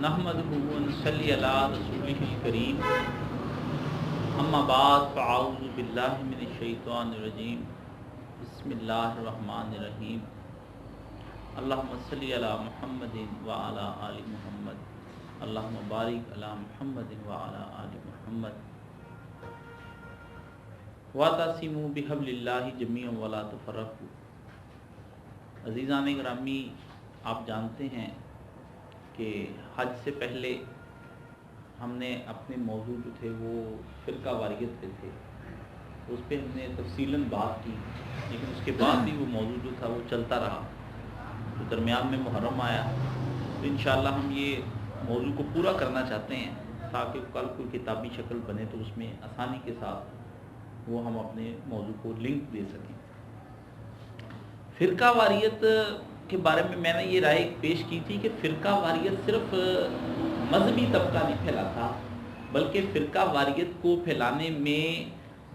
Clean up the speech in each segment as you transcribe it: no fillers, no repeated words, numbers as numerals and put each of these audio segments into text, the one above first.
نحمدہ و نصلی علی رسولہ الکریم اما بعد فاعوذ باللہ من الشیطان الرجیم بسم اللہ الرحمن الرحیم اللہم صلی علی محمد وعلی آل محمد اللہم بارک علی محمد وعلی آل محمد واعتصموا بحبل اللہ جمیعا ولا تفرقوا۔ عزیزان گرامی، آپ جانتے ہیں کہ حج سے پہلے ہم نے اپنے موضوع جو تھے وہ فرقہ واریت پہ تھے، اس پہ ہم نے تفصیلاً بات کی، لیکن اس کے بعد بھی وہ موضوع جو تھا وہ چلتا رہا۔ تو درمیان میں محرم آیا، تو انشاءاللہ ہم یہ موضوع کو پورا کرنا چاہتے ہیں تاکہ کل کوئی کتابی شکل بنے تو اس میں آسانی کے ساتھ وہ ہم اپنے موضوع کو لنک دے سکیں۔ فرقہ واریت کے بارے میں نے یہ رائے پیش کی تھی کہ فرقہ واریت صرف مذہبی طبقہ نہیں پھیلاتا، بلکہ فرقہ واریت کو پھیلانے میں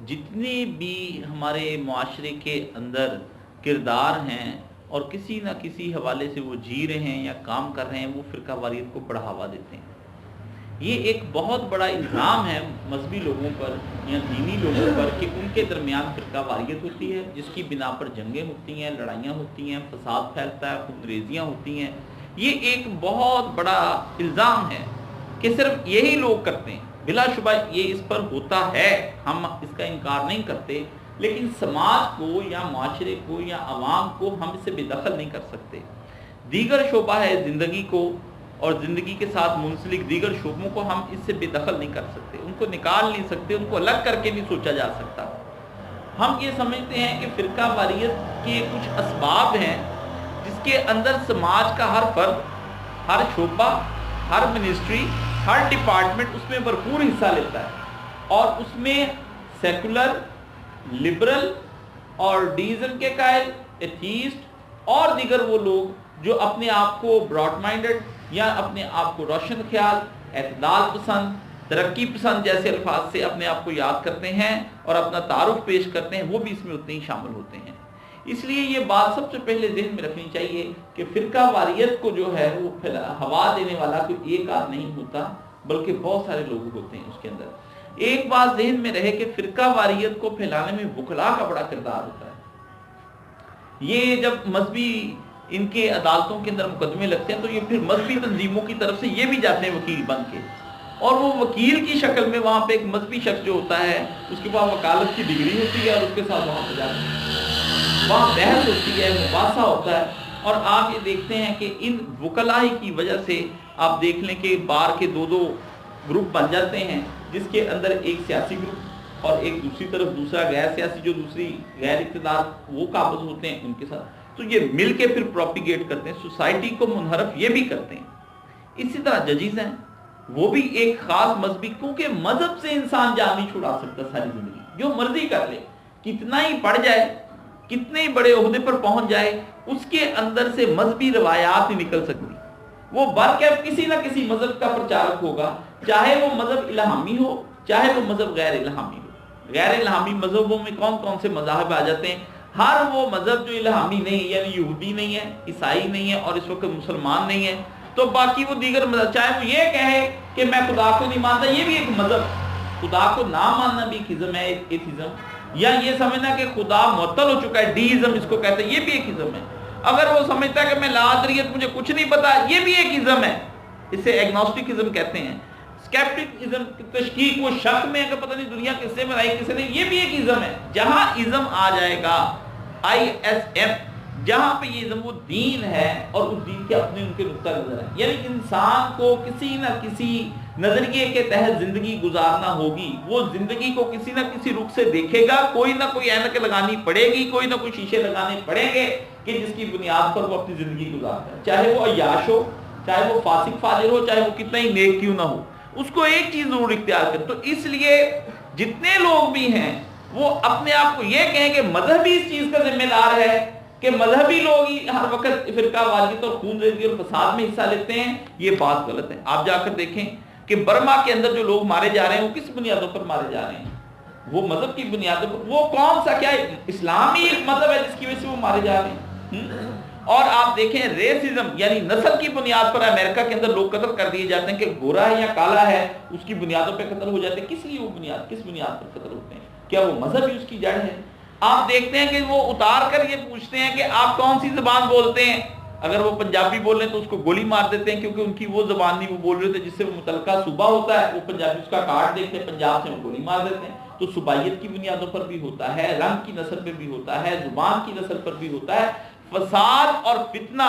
جتنے بھی ہمارے معاشرے کے اندر کردار ہیں اور کسی نہ کسی حوالے سے وہ جی رہے ہیں یا کام کر رہے ہیں، وہ فرقہ واریت کو بڑھاوا دیتے ہیں۔ یہ ایک بہت بڑا الزام ہے مذہبی لوگوں پر یا دینی لوگوں پر کہ ان کے درمیان فرقہ واریت ہوتی ہے، جس کی بنا پر جنگیں ہوتی ہیں، لڑائیاں ہوتی ہیں، فساد پھیلتا ہے، خون ریزیاں ہوتی ہیں۔ یہ ایک بہت بڑا الزام ہے کہ صرف یہی لوگ کرتے ہیں۔ بلا شبہ یہ اس پر ہوتا ہے، ہم اس کا انکار نہیں کرتے، لیکن سماج کو یا معاشرے کو یا عوام کو ہم اس سے بے دخل نہیں کر سکتے۔ دیگر شعبہ ہے زندگی کو اور زندگی کے ساتھ منسلک دیگر شعبوں کو ہم اس سے بے دخل نہیں کر سکتے، ان کو نکال نہیں سکتے، ان کو الگ کر کے نہیں سوچا جا سکتا۔ ہم یہ سمجھتے ہیں کہ فرقہ واریت کے کچھ اسباب ہیں جس کے اندر سماج کا ہر فرد، ہر شعبہ، ہر منسٹری، ہر ڈپارٹمنٹ اس میں بھرپور حصہ لیتا ہے، اور اس میں سیکولر، لبرل اور ڈیزم کے قائل، ایتھیسٹ اور دیگر وہ لوگ جو اپنے آپ کو براڈ مائنڈڈ یا اپنے آپ کو روشن خیال، اعتدال پسند، ترقی پسند جیسے الفاظ سے اپنے آپ کو یاد کرتے ہیں اور اپنا تعارف پیش کرتے ہیں، وہ بھی اس میں اتنے ہی شامل ہوتے ہیں۔ اس لیے یہ بات سب سے پہلے ذہن میں رکھنی چاہیے کہ فرقہ واریت کو جو ہے وہ ہوا دینے والا کوئی ایک آدھ نہیں ہوتا، بلکہ بہت سارے لوگ ہوتے ہیں اس کے اندر۔ ایک بات ذہن میں رہے کہ فرقہ واریت کو پھیلانے میں وکلاء کا بڑا کردار ہوتا ہے۔ یہ جب مذہبی ان کے عدالتوں کے اندر مقدمے لگتے ہیں تو یہ پھر مذہبی تنظیموں کی طرف سے یہ بھی جاتے ہیں وکیل بن کے، اور وہ وکیل کی شکل میں وہاں پہ ایک مذہبی شخص جو ہوتا ہے اس کے پاس وکالت کی ڈگری ہوتی ہے، اور اس کے ساتھ وہاں پہ جاتے ہیں، وہاں بحث ہوتی ہے، مباحثہ ہوتا ہے، اور آپ یہ دیکھتے ہیں کہ ان وکلاء کی وجہ سے آپ دیکھ لیں کہ بار کے دو گروپ بن جاتے ہیں، جس کے اندر ایک سیاسی گروپ اور ایک دوسری طرف دوسرا غیر سیاسی جو دوسری غیر اقتدار وہ قابض ہوتے ہیں ان کے ساتھ، تو یہ مل کے پھر پروپیگیٹ کرتے ہیں، سوسائٹی کو منحرف یہ بھی کرتے ہیں۔ اسی طرح ججز ہیں، وہ بھی ایک خاص مذہبی، کیونکہ مذہب سے انسان جان نہیں چھڑا سکتا ساری زندگی، جو مرضی کر لے، کتنا ہی پڑھ جائے، کتنے ہی بڑے عہدے پر پہنچ جائے، اس کے اندر سے مذہبی روایات نہیں نکل سکتی۔ وہ برکیف کسی نہ کسی مذہب کا پرچارک ہوگا، چاہے وہ مذہب الہامی ہو چاہے وہ مذہب غیر الہامی ہو۔ غیر الہامی مذہبوں میں کون کون سے مذاہب آ جاتے ہیں؟ ہر وہ مذہب جو الہامی نہیں، یعنی یہودی نہیں ہے، عیسائی نہیں ہے، اور اس وقت مسلمان نہیں ہے، تو باقی وہ دیگر مذہب، چاہے وہ یہ کہے کہ میں خدا کو نہیں مانتا، یہ بھی ایک مذہب، خدا کو نہ ماننا بھی ایک ازم ہے، ایتھیزم، یا یہ سمجھنا کہ خدا معطل ہو چکا ہے، ڈیزم اس کو کہتے ہیں، یہ بھی ایک ازم ہے۔ اگر وہ سمجھتا ہے کہ میں لا ادریت مجھے کچھ نہیں پتا، یہ بھی ایک ازم ہے، اسے ایگنوسٹکزم کہتے ہیں۔ اسکیپٹکزم، تشکیک و شک میں اگر پتہ نہیں دنیا کس سے بنائی کس نے، یہ بھی ایک ازم ہے۔ جہاں ازم آ جائے گا، ISM، جہاں پہ یہ وہ دین ہے اور اس دین کے اپنے ان کے نقطہ نظر ہے، یعنی انسان کو کسی نہ کسی نظریے کے تحت زندگی گزارنا ہوگی، وہ زندگی کو کسی نہ کسی رخ سے دیکھے گا، کوئی نہ کوئی اینک لگانی پڑے گی، کوئی نہ کوئی شیشے لگانے پڑیں گے کہ جس کی بنیاد پر وہ اپنی زندگی گزارتا ہے، چاہے وہ عیاش ہو، چاہے وہ فاسق فاجر ہو، چاہے وہ کتنا ہی نیک کیوں نہ ہو، اس کو ایک چیز ضرور اختیار کرے۔ تو اس لیے جتنے لوگ بھی ہیں وہ اپنے آپ کو یہ کہیں کہ مذہبی اس چیز کا ذمہ دار ہے، کہ مذہبی لوگ ہی ہر وقت فرقہ واریت اور خون ریزی اور فساد میں حصہ لیتے ہیں، یہ بات غلط ہے۔ آپ جا کر دیکھیں کہ برما کے اندر جو لوگ مارے جا رہے ہیں وہ کس بنیادوں پر مارے جا رہے ہیں؟ وہ مذہب کی بنیادوں پر، وہ کون سا، کیا اسلام ہی ایک مذہب ہے جس کی وجہ سے وہ مارے جا رہے ہیں؟ اور آپ دیکھیں ریسزم یعنی نسل کی بنیاد پر امریکہ کے اندر لوگ قتل کر دیے جاتے ہیں کہ گورا ہے یا کالا ہے، اس کی بنیادوں پہ قتل ہو جاتے ہیں. کس لیے وہ کس بنیاد پر قتل ہوتے ہیں؟ کیا وہ مذہب ہی اس کی جڑ ہے؟ آپ دیکھتے ہیں کہ وہ اتار کر یہ پوچھتے ہیں کہ آپ کون سی زبان بولتے ہیں. اگر وہ پنجابی بول رہے ہیں تو اس کو گولی مار دیتے ہیں، کیونکہ ان کی وہ زبان نہیں وہ بول رہے تھے جس سے وہ متعلقہ صوبہ ہوتا ہے. وہ پنجابی اس کا کارڈ دیکھتے ہیں، پنجاب سے وہ گولی مار دیتے ہیں. تو صوبائیت کی بنیادوں پر بھی ہوتا ہے، رنگ کی نسل پہ بھی ہوتا ہے، زبان کی نسل پر بھی ہوتا ہے. فساد اور فتنہ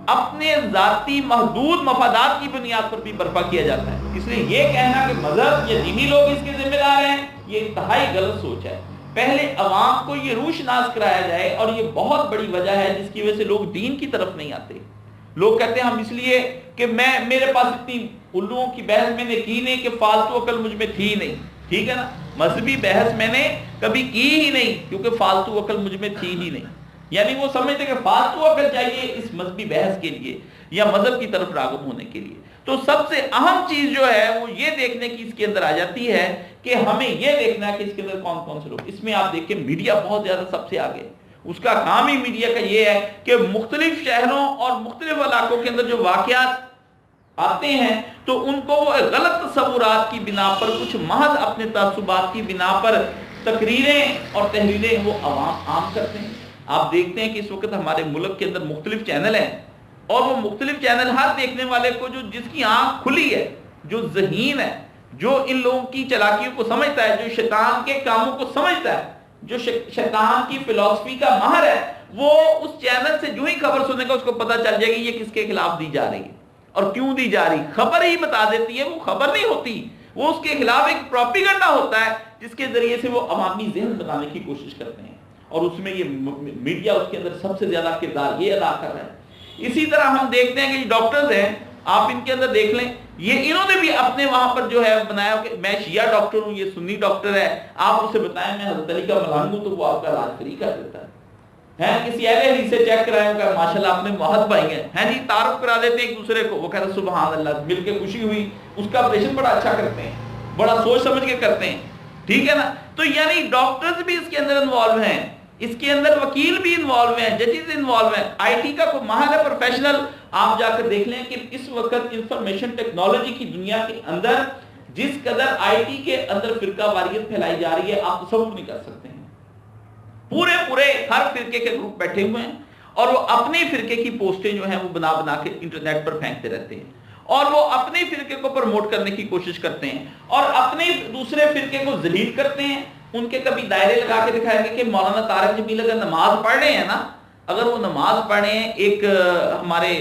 اپنے ذاتی محدود مفادات کی بنیاد پر بھی برپا کیا جاتا ہے. اس لیے یہ کہنا کہ مذہب یا دینی لوگ اس کے ذمہ دار ہیں، یہ انتہائی غلط سوچ ہے. پہلے عوام کو یہ روشناس کرایا جائے، اور یہ بہت بڑی وجہ ہے جس کی وجہ سے لوگ دین کی طرف نہیں آتے. لوگ کہتے ہیں ہم اس لیے کہ میرے پاس اتنی الوؤں کی بحث میں نے کی نہیں، کہ فالتو عقل مجھ میں تھی نہیں. ٹھیک ہے نا، مذہبی بحث میں نے کبھی کی ہی نہیں کیونکہ فالتو عقل مجھ میں تھی ہی نہیں. یعنی وہ سمجھتے کہ فالتو عقل چاہیے اس مذہبی بحث کے لیے یا مذہب کی طرف راغب ہونے کے لیے. تو سب سے اہم چیز جو ہے وہ یہ دیکھنے کی اس کے اندر آ جاتی ہے کہ ہمیں یہ دیکھنا ہے کہ اس کے اندر کون کون سے لوگ. اس میں آپ دیکھیں میڈیا بہت زیادہ سب سے آگے. اس کا کام ہی میڈیا کا یہ ہے کہ مختلف شہروں اور مختلف علاقوں کے اندر جو واقعات آتے ہیں تو ان کو وہ غلط تصورات کی بنا پر، کچھ محض اپنے تعصبات کی بنا پر تقریریں اور تحریریں وہ عام کرتے ہیں. آپ دیکھتے ہیں کہ اس وقت ہمارے ملک کے اندر مختلف چینل ہیں، اور وہ مختلف چینل ہر دیکھنے والے کو جس کی آنکھ کھلی ہے، جو ذہین ہے، جو ان لوگوں کی چالاکیوں کو سمجھتا ہے، جو شیطان کے کاموں کو سمجھتا ہے، جو شیطان کی فلسفی کا ماہر ہے، وہ اس چینل سے جو ہی خبر سنے گا اس کو پتہ چل جائے گی یہ کس کے خلاف دی جا رہی ہے اور کیوں دی جا رہی. خبر ہی بتا دیتی ہے، وہ خبر نہیں ہوتی، وہ اس کے خلاف ایک پروپیگنڈا ہوتا ہے جس کے ذریعے سے وہ عوامی ذہن بنانے کی کوشش کرتے ہیں. اور اس میں یہ میڈیا اس کے اندر سب سے زیادہ کردار یہ ادا کر رہا ہے. اسی طرح ہم دیکھتے ہیں کہ جو ڈاکٹرز ہیں، آپ ان کے اندر دیکھ لیں، یہ انہوں نے بھی اپنے وہاں پر جو ہے بنایا کہ میں شیعہ ڈاکٹر ہوں، یہ سنی ڈاکٹر ہے. آپ اسے بتائیں میں حضرت علی کا ملازم ہوں تو وہ آپ کا علاج فری کر دیتا ہے. کسی اہل حدیث سے چیک کرائے کہ ماشاءاللہ آپ نے موحد بھائی ہیں جی، تعارف کرا دیتے ہیں ایک دوسرے کو، وہ کہتے ہیں سبحان اللہ، مل کے خوشی ہوئی، اس کا آپریشن بڑا اچھا کرتے ہیں، بڑا سوچ سمجھ کے کرتے ہیں. ٹھیک ہے نا. تو یعنی ڈاکٹرز بھی اس کے اندر انوالو ہیں، اس کے اندر وکیل بھی انوالو ہیں، ججز انوالو ہیں. آئی ٹی کا کوئی ماہر ہے پروفیشنل، آپ جا کر دیکھ لیں کہ اس وقت انفارمیشن ٹیکنالوجی کی دنیا کے اندر جس قدر آئی ٹی کے اندر فرقہ واریت پھیلائی جا رہی ہے آپ تصور نہیں کر سکتے ہیں. پورے ہر فرقے کے گروپ بیٹھے ہوئے ہیں اور وہ اپنے فرقے کی پوسٹیں جو ہیں وہ بنا کے انٹرنیٹ پر پھینکتے رہتے ہیں، اور وہ اپنے فرقے کو پروموٹ کرنے کی کوشش کرتے ہیں اور اپنے دوسرے فرقے کو ذلیل کرتے ہیں. ان کے کبھی دائرے لگا کے دکھائیں گے کہ مولانا طارق جمیل اگر نماز پڑھ رہے ہیں نا، اگر وہ نماز پڑھ رہے ہیں ایک ہمارے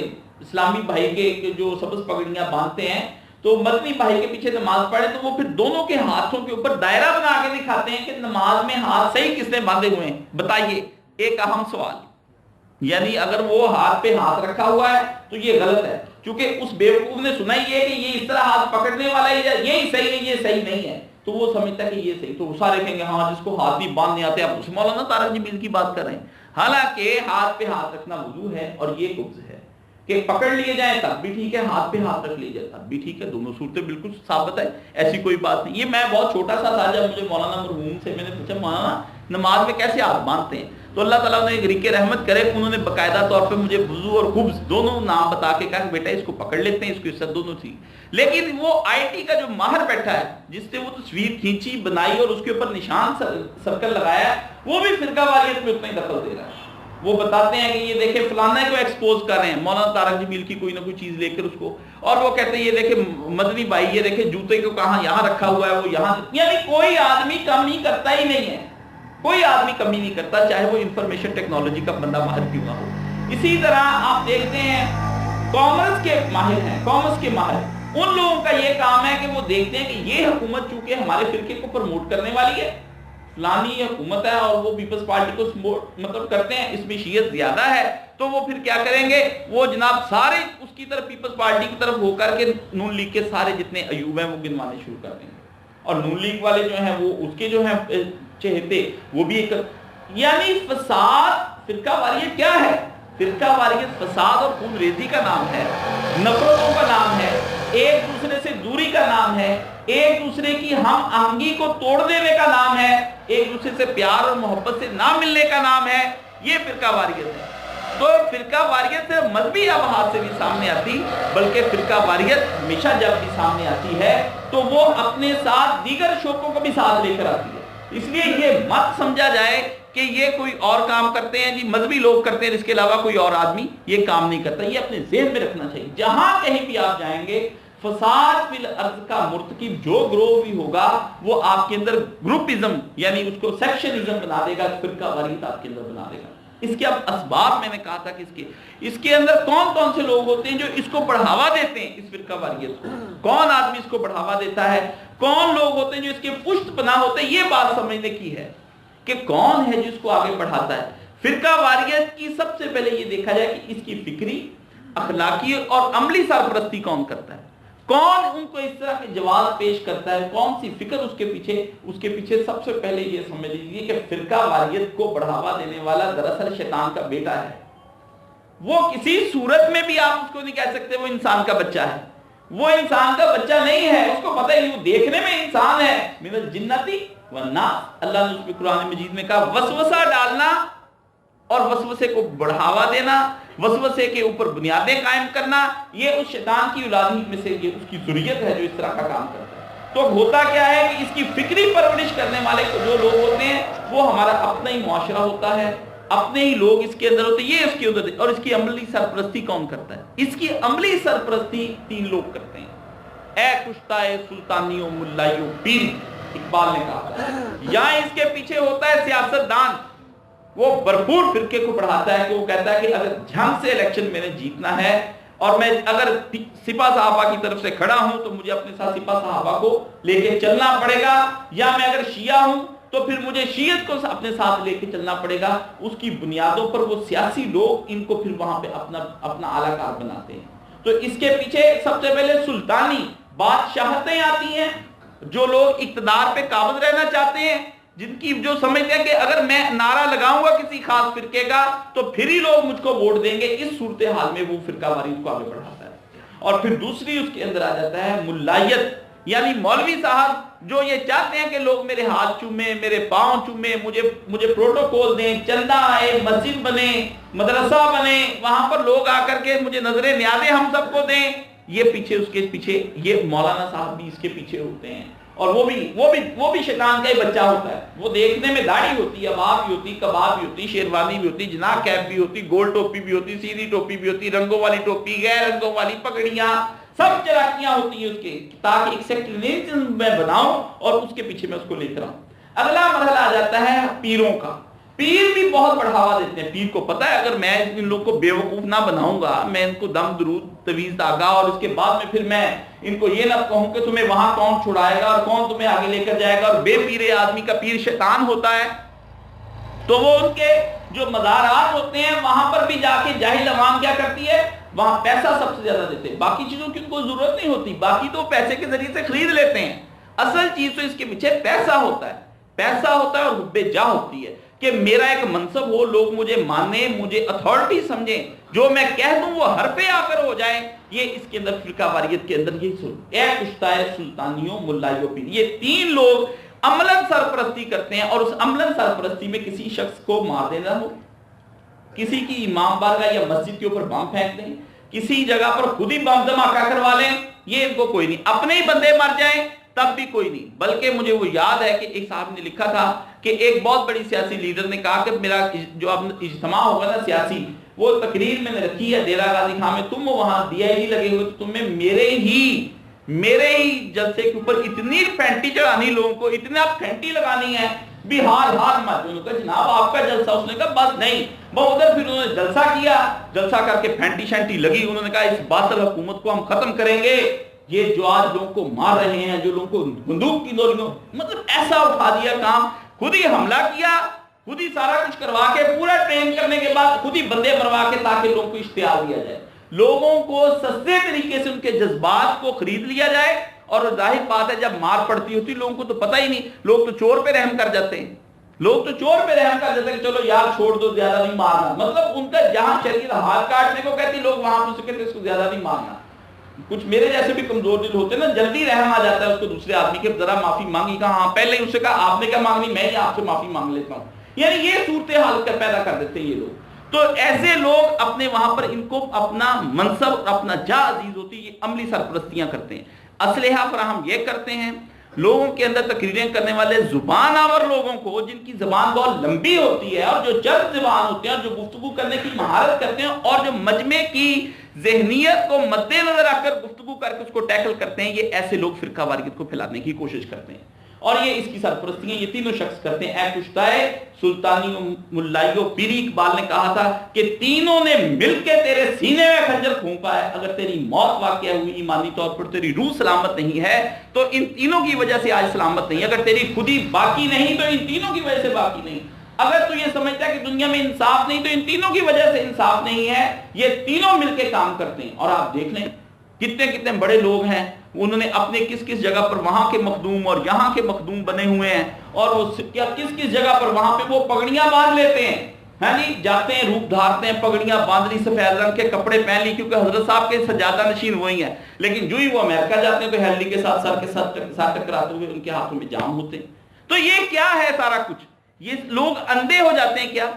اسلامی بھائی کے جو سبز پگڑیاں باندھتے ہیں تو مدنی بھائی کے پیچھے نماز پڑھے تو وہ پھر دونوں کے ہاتھوں کے اوپر دائرہ بنا کے دکھاتے ہیں کہ نماز میں ہاتھ صحیح کس نے باندھے ہوئے ہیں بتائیے. ایک اہم سوال، یعنی اگر وہ ہاتھ پہ ہاتھ رکھا ہوا ہے تو یہ غلط ہے، کیونکہ اس بیوقوف نے سنا ہی ہے کہ یہ اس طرح ہاتھ پکڑنے والا ہے، یہی صحیح ہے، یہ صحیح نہیں ہے، تو وہ سمجھتا ہے کہ یہ صحیح. تو وہ سارے کہیں گے ہاں جس کو ہاتھ نہیں باندھنے آتے آپ اس مولانا طارق جمیل کی بات کر رہے ہیں. حالانکہ ہاتھ پہ ہاتھ رکھنا وضو ہے اور یہ قبض ہے کہ پکڑ لیے جائیں تب بھی ٹھیک ہے، ہاتھ پہ ہاتھ رکھ لیے جائے تب بھی ٹھیک ہے، دونوں صورتیں بالکل ثابت ہے، ایسی کوئی بات نہیں. یہ میں بہت چھوٹا سا تھا جب مجھے مولانا مرحوم سے میں نے پوچھا مولانا نماز میں کیسے ہاتھ باندھتے ہیں، تو اللہ تعالیٰ نے غریق رحمت کرے انہوں نے باقاعدہ طور پہ مجھے وضو اور قبض دونوں نام بتا کے کہا کہ بیٹا اس کو پکڑ لیتے ہیں، اس کی عزت دونوں تھی. لیکن وہ آئی ٹی کا جو ماہر بیٹھا ہے جس نے وہ تصویر کھینچی بنائی اور اس کے اوپر نشان سرکل لگایا، وہ بھی فرقہ واریت میں اتنا ہی دخل دے رہا ہے. وہ بتاتے ہیں کہ یہ دیکھیں فلانا کو ایکسپوز کر رہے ہیں مولانا طارق جمیل کی کوئی نہ کوئی چیز لے کر اس کو، اور وہ کہتے ہیں یہ دیکھیں مدنی بھائی یہ دیکھیں جوتے کو کہاں یہاں رکھا ہوا ہے وہ یہاں. یعنی کوئی آدمی کمی کرتا ہی نہیں ہے، کوئی آدمی کمی نہیں کرتا چاہے وہ انفارمیشن ٹیکنالوجی کا بندہ ماہر کیوں نہ ہو. اسی طرح آپ دیکھتے ہیں کامرس کے ماہر ہیں، کامرس کے ماہر ان لوگوں کا یہ کام ہے کہ وہ دیکھتے ہیں کہ یہ حکومت چونکہ ہمارے فرقے کو پروموٹ کرنے والی ہے، فلانی حکومت ہے اور وہ پیپلز پارٹی کو مطلب کرتے ہیں، اس میں شیعت زیادہ ہے، تو وہ پھر کیا کریں گے، وہ جناب سارے اس کی طرف پیپلز پارٹی کی طرف ہو کر کے نون لیگ کے سارے جتنے ایوب ہیں وہ گنوانے شروع کر دیں گے. اور نون لیگ والے جو ہیں وہ اس کے جو ہیں چہتے وہ بھی ایک، یعنی فساد. فرقہ واریت کیا ہے؟ فرقہ واریت فساد اور خون ریزی کا نام ہے، نفرتوں کا نام ہے، ایک دوسرے سے دوری کا نام ہے، ایک دوسرے کی ہم آہنگی کو توڑ دینے کا نام ہے، ایک دوسرے سے پیار اور محبت سے نہ ملنے کا نام ہے. یہ فرقہ واریت ہے. تو فرقہ واریت صرف مذہبی ابحاث سے بھی سامنے آتی، بلکہ فرقہ واریت ہمیشہ جب بھی سامنے آتی ہے تو وہ اپنے ساتھ دیگر شعبوں کو بھی ساتھ لے کر آتی ہے۔ اس لیے یہ مت سمجھا جائے کہ یہ کوئی اور کام کرتے ہیں جی، مذہبی لوگ کرتے ہیں، اس کے علاوہ کوئی اور آدمی یہ کام نہیں کرتا۔ یہ اپنے ذہن میں رکھنا چاہیے۔ جہاں کہیں بھی آپ جائیں گے، فساد فی الارض کا مرتکب جو گروہ بھی ہوگا وہ آپ کے اندر گروپزم یعنی اس کو سیکشنزم بنا دے گا، فرقہ واریت آپ کے اندر بنا دے گا۔ اس کے اب اسباب میں نے کہا تھا کہ اس کے اندر کون کون سے لوگ ہوتے ہیں جو اس کو بڑھاوا دیتے ہیں، اس فرقہ واریت کو؟ کون آدمی اس کو بڑھاوا دیتا ہے؟ کون لوگ ہوتے ہیں جو اس کے پشت پناہ ہوتے ہیں؟ یہ بات سمجھنے کی ہے کہ کون ہے جس کو آگے بڑھاتا ہے۔ فرقہ واریت کی سب سے پہلے یہ دیکھا جائے کہ اس کی فکری، اخلاقی اور عملی سرپرستی کون کرتا ہے، کون ان کو اس طرح کے جواز پیش کرتا ہے، کون سی فکر اس کے پیچھے سب سے پہلے یہ سمجھ لیجیے کہ فرقہ واریت کو بڑھاوا دینے والا دراصل شیطان کا بیٹا ہے۔ وہ کسی صورت میں بھی آپ اس کو نہیں کہہ سکتے وہ انسان کا بچہ ہے، وہ انسان کا بچہ نہیں ہے، اس کو پتہ ہی نہیں، وہ دیکھنے میں انسان ہے۔ من الجنتی والناس، اللہ نے اس میں قرآن مجید میں کہا وسوسہ ڈالنا اور وسوسے کو بڑھاوا دینا، وسوسے کے اوپر بنیادیں قائم کرنا، یہ اس شیطان کی اولاد ہی میں سے یہ اس کی ذریت ہے جو اس طرح کا کام کرتا ہے۔ تو ہوتا کیا ہے کہ اس کی فکری پرورش کرنے والے جو لوگ ہوتے ہیں وہ ہمارا اپنا ہی معاشرہ ہوتا ہے، اپنے ہی لوگ اس کے اندر ہوتے ہیں، یہ اس کے اندر، اور اس کی عملی سرپرستی کون کرتا ہے؟ اس کی عملی سرپرستی 3 لوگ کرتے ہیں۔ اے کشتہ سلطانیوں ملائیوں پیر، اقبال نے کہا، یا اس کے پیچھے ہوتا ہے سیاست دان، وہ بھرپور فرقے کو بڑھاتا ہے کہ وہ کہتا ہے کہ اگر جھنگ سے الیکشن میں نے جیتنا ہے اور میں اگر سپاہ صحابہ کی طرف سے کھڑا ہوں تو مجھے اپنے ساتھ سپاہ صحابہ کو لے کے چلنا پڑے گا، یا میں اگر شیعہ ہوں تو پھر مجھے شیعت کو اپنے ساتھ لے کے چلنا پڑے گا۔ اس کی بنیادوں پر وہ سیاسی لوگ ان کو پھر وہاں پہ اپنا اعلیٰ کار بناتے ہیں۔ تو اس کے پیچھے سب سے پہلے سلطانی بادشاہتیں آتی ہیں، جو لوگ اقتدار پہ قابض رہنا چاہتے ہیں، جن کی جو سمجھتے ہیں کہ اگر میں نعرہ لگاؤں گا کسی خاص فرقے کا تو پھر ہی لوگ مجھ کو ووٹ دیں گے۔ اس صورتحال میں وہ فرقہ واریت کو آگے بڑھاتا ہے۔ اور پھر دوسری اس کے اندر آ جاتا ہے ملائیت، یعنی مولوی صاحب جو یہ چاہتے ہیں کہ لوگ میرے ہاتھ چومیں، میرے پاؤں چومیں، مجھے پروٹوکول دیں، چندہ آئے، مسجد بنے، مدرسہ بنے، وہاں پر لوگ آ کر کے مجھے نظر نیازیں ہم سب کو دیں۔ یہ پیچھے اس کے پیچھے یہ مولانا صاحب بھی اس کے پیچھے ہوتے ہیں، اور وہ بھی شیطان کا ہی بچہ ہوتا ہے۔ وہ دیکھنے میں داڑھی ہوتی ہے، عبا بھی ہوتی، کباب بھی ہوتی، شیروانی بھی ہوتی، جناح کیپ بھی ہوتی، گول ٹوپی بھی ہوتی، سیدھی ٹوپی بھی ہوتی، رنگوں والی ٹوپی، غیر رنگوں والی پگڑیاں، سب چراکیاں ہوتی ہیں اس کے، تاکہ ایک سیکٹرنزم میں بناؤں اور اس کے پیچھے میں اس کو لے کر آؤں۔ اگلا مرحلہ آ جاتا ہے پیروں کا۔ پیر بھی بہت بڑھاوا دیتے ہیں۔ پیر کو پتہ ہے اگر میں ان لوگ کو بیوقوف نہ بناؤں گا، میں ان کو دم درود تویز داغا، اور اس کے بعد میں پھر میں ان کو یہ نہ کہوں کہ تمہیں وہاں کون چھڑائے گا اور کون تمہیں آگے لے کر جائے گا، اور بے پیرے آدمی کا پیر شیطان ہوتا ہے، تو وہ ان کے جو مزارات ہوتے ہیں وہاں پر بھی جا کے جاہل عوام کیا کرتی ہے، وہاں پیسہ سب سے زیادہ دیتے ہیں، باقی چیزوں کی ان کو ضرورت نہیں ہوتی، باقی تو پیسے کے ذریعے سے خرید لیتے ہیں۔ اصل چیز تو اس کے پیچھے پیسہ ہوتا ہے، پیسہ ہوتا ہے اور حب جاہ ہوتی ہے کہ میرا ایک منصب ہو، لوگ مجھے مانیں، مجھے اتھارٹی سمجھیں، جو میں کہہ دوں وہ حرفے آ کر ہو جائے۔ یہ اس کے اندر فرقہ واریت کے اندر یہی سن اے کشتہ سلطانیوں ملائیوں پیر، یہ 3 لوگ عملاً سرپرستی کرتے ہیں، اور اس عملاً سرپرستی میں کسی شخص کو مار دینا ہو، کسی کی امام بارگاہ یا مسجد کے اوپر بم پھینک دیں، کسی جگہ پر خود ہی بم دھماکہ کروا لیں، یہ ان کو کوئی نہیں، اپنے ہی بندے مر جائیں تب بھی کوئی نہیں۔ بلکہ مجھے وہ یاد ہے کہ ایک صاحب نے لکھا تھا کہ ایک بہت بڑی سیاسی لیڈر نے کہا کہ میرا جو اب اجتماع ہوگا نا سیاسی، وہ تقریر میں نے رکھی ہے ڈیرہ غازی خان میں، تم وہاں ڈی آئی جی لگے ہوئے، تو تمہیں میرے ہی جلسے کے اوپر اتنی پھینٹی چڑھانی، لوگوں کو اتنا پھینٹی لگانی ہے، بہار مت۔ انہوں نے کہا جناب آپ کا جلسہ، اس نے کہا بس نہیں، وہ ادھر پھر انہوں نے جلسہ کیا، جلسہ کر کے پھینٹی شینٹی لگی، انہوں نے کہا اس باطل حکومت کو ہم ختم کریں گے، یہ جو آج لوگوں کو مار رہے ہیں، جو لوگوں کو بندوق کی گولیوں، مطلب ایسا اٹھا دیا کام، خود ہی حملہ کیا، خود ہی سارا کچھ کروا کے، پورا ٹرین کرنے کے بعد خود ہی بندے مروا کے، تاکہ لوگوں کو اشتعال دیا جائے، لوگوں کو سستے طریقے سے ان کے جذبات کو خرید لیا جائے۔ اور ظاہر بات ہے جب مار پڑتی ہوتی لوگوں کو تو پتہ ہی نہیں، لوگ تو چور پہ رحم کر جاتے ہیں، کہ چلو یار چھوڑ دو، زیادہ نہیں مارنا، مطلب ان کا جہاں شریعت ہاتھ کاٹنے کو کہتی، لوگ وہاں سے کہتے اس کو زیادہ نہیں مارنا۔ کچھ میرے جیسے بھی کمزور دل ہوتے ہیں نا، جلدی رحم آ جاتا ہے اس کو دوسرے آدمی کے، ذرا معافی مانگی، کہا ہاں پہلے ہی اس سے کہا آپ نے کیا مانگنی، میں ہی آپ سے معافی مانگ لیتا ہوں، یعنی یہ صورتحال پیدا کر دیتے ہیں یہ لوگ۔ تو ایسے لوگ اپنے وہاں پر ان کو اپنا منصب اور اپنا جا عزیز ہوتی ہے، یہ عملی سرپرستیاں کرتے ہیں، اسلحہ فراہم یہ کرتے ہیں لوگوں کے اندر تقریریں کرنے والے زبان آور لوگوں کو، جن کی زبان بہت لمبی ہوتی ہے اور جو چند زبان ہوتے ہیں اور جو گفتگو کرنے کی مہارت کرتے ہیں اور جو مجمع کی ذہنیت کو مد نظر رکھ کر گفتگو کر کے اس کو ٹیکل کرتے ہیں، یہ ایسے لوگ فرقہ واریت کو پھیلانے کی کوشش کرتے ہیں، اور یہ اس کی سرپرستیاں یہ تینوں شخص کرتے ہیں۔ اے کشتائے سلطانی و ملائی و پیری، اقبال نے کہا تھا کہ تینوں نے مل کے تیرے سینے میں خنجر پھونکا ہے، اگر تیری موت واقع ہوئی ایمانی طور پر تیری روح سلامت نہیں ہے تو ان تینوں کی وجہ سے آج سلامت نہیں، اگر تیری خودی باقی نہیں تو ان تینوں کی وجہ سے باقی نہیں، اگر تو یہ سمجھتا ہے کہ دنیا میں انصاف نہیں تو ان تینوں کی وجہ سے انصاف نہیں ہے، یہ تینوں مل کے کام کرتے ہیں۔ اور آپ دیکھ لیں کتنے کتنے بڑے لوگ ہیں، انہوں نے اپنے کس کس جگہ پر وہاں کے مخدوم اور یہاں کے مخدوم بنے ہوئے ہیں، اور وہ کس کس جگہ پر وہاں پہ وہ پگڑیاں باندھ لیتے ہیں، ہاں جی، جاتے ہیں روپ دھارتے ہیں، پگڑیاں باندھ لی، سفید رنگ کے کپڑے پہن لی، کیونکہ حضرت صاحب کے سجادہ نشین وہی ہیں، لیکن جو ہی وہ امریکہ جاتے ہیں تو ہیلی کے ساتھ سر کے ساتھ ٹکراتے ہوئے ان کے ہاتھوں میں جام ہوتے ہیں۔ تو یہ کیا ہے سارا کچھ؟ یہ لوگ اندھے ہو جاتے ہیں کیا؟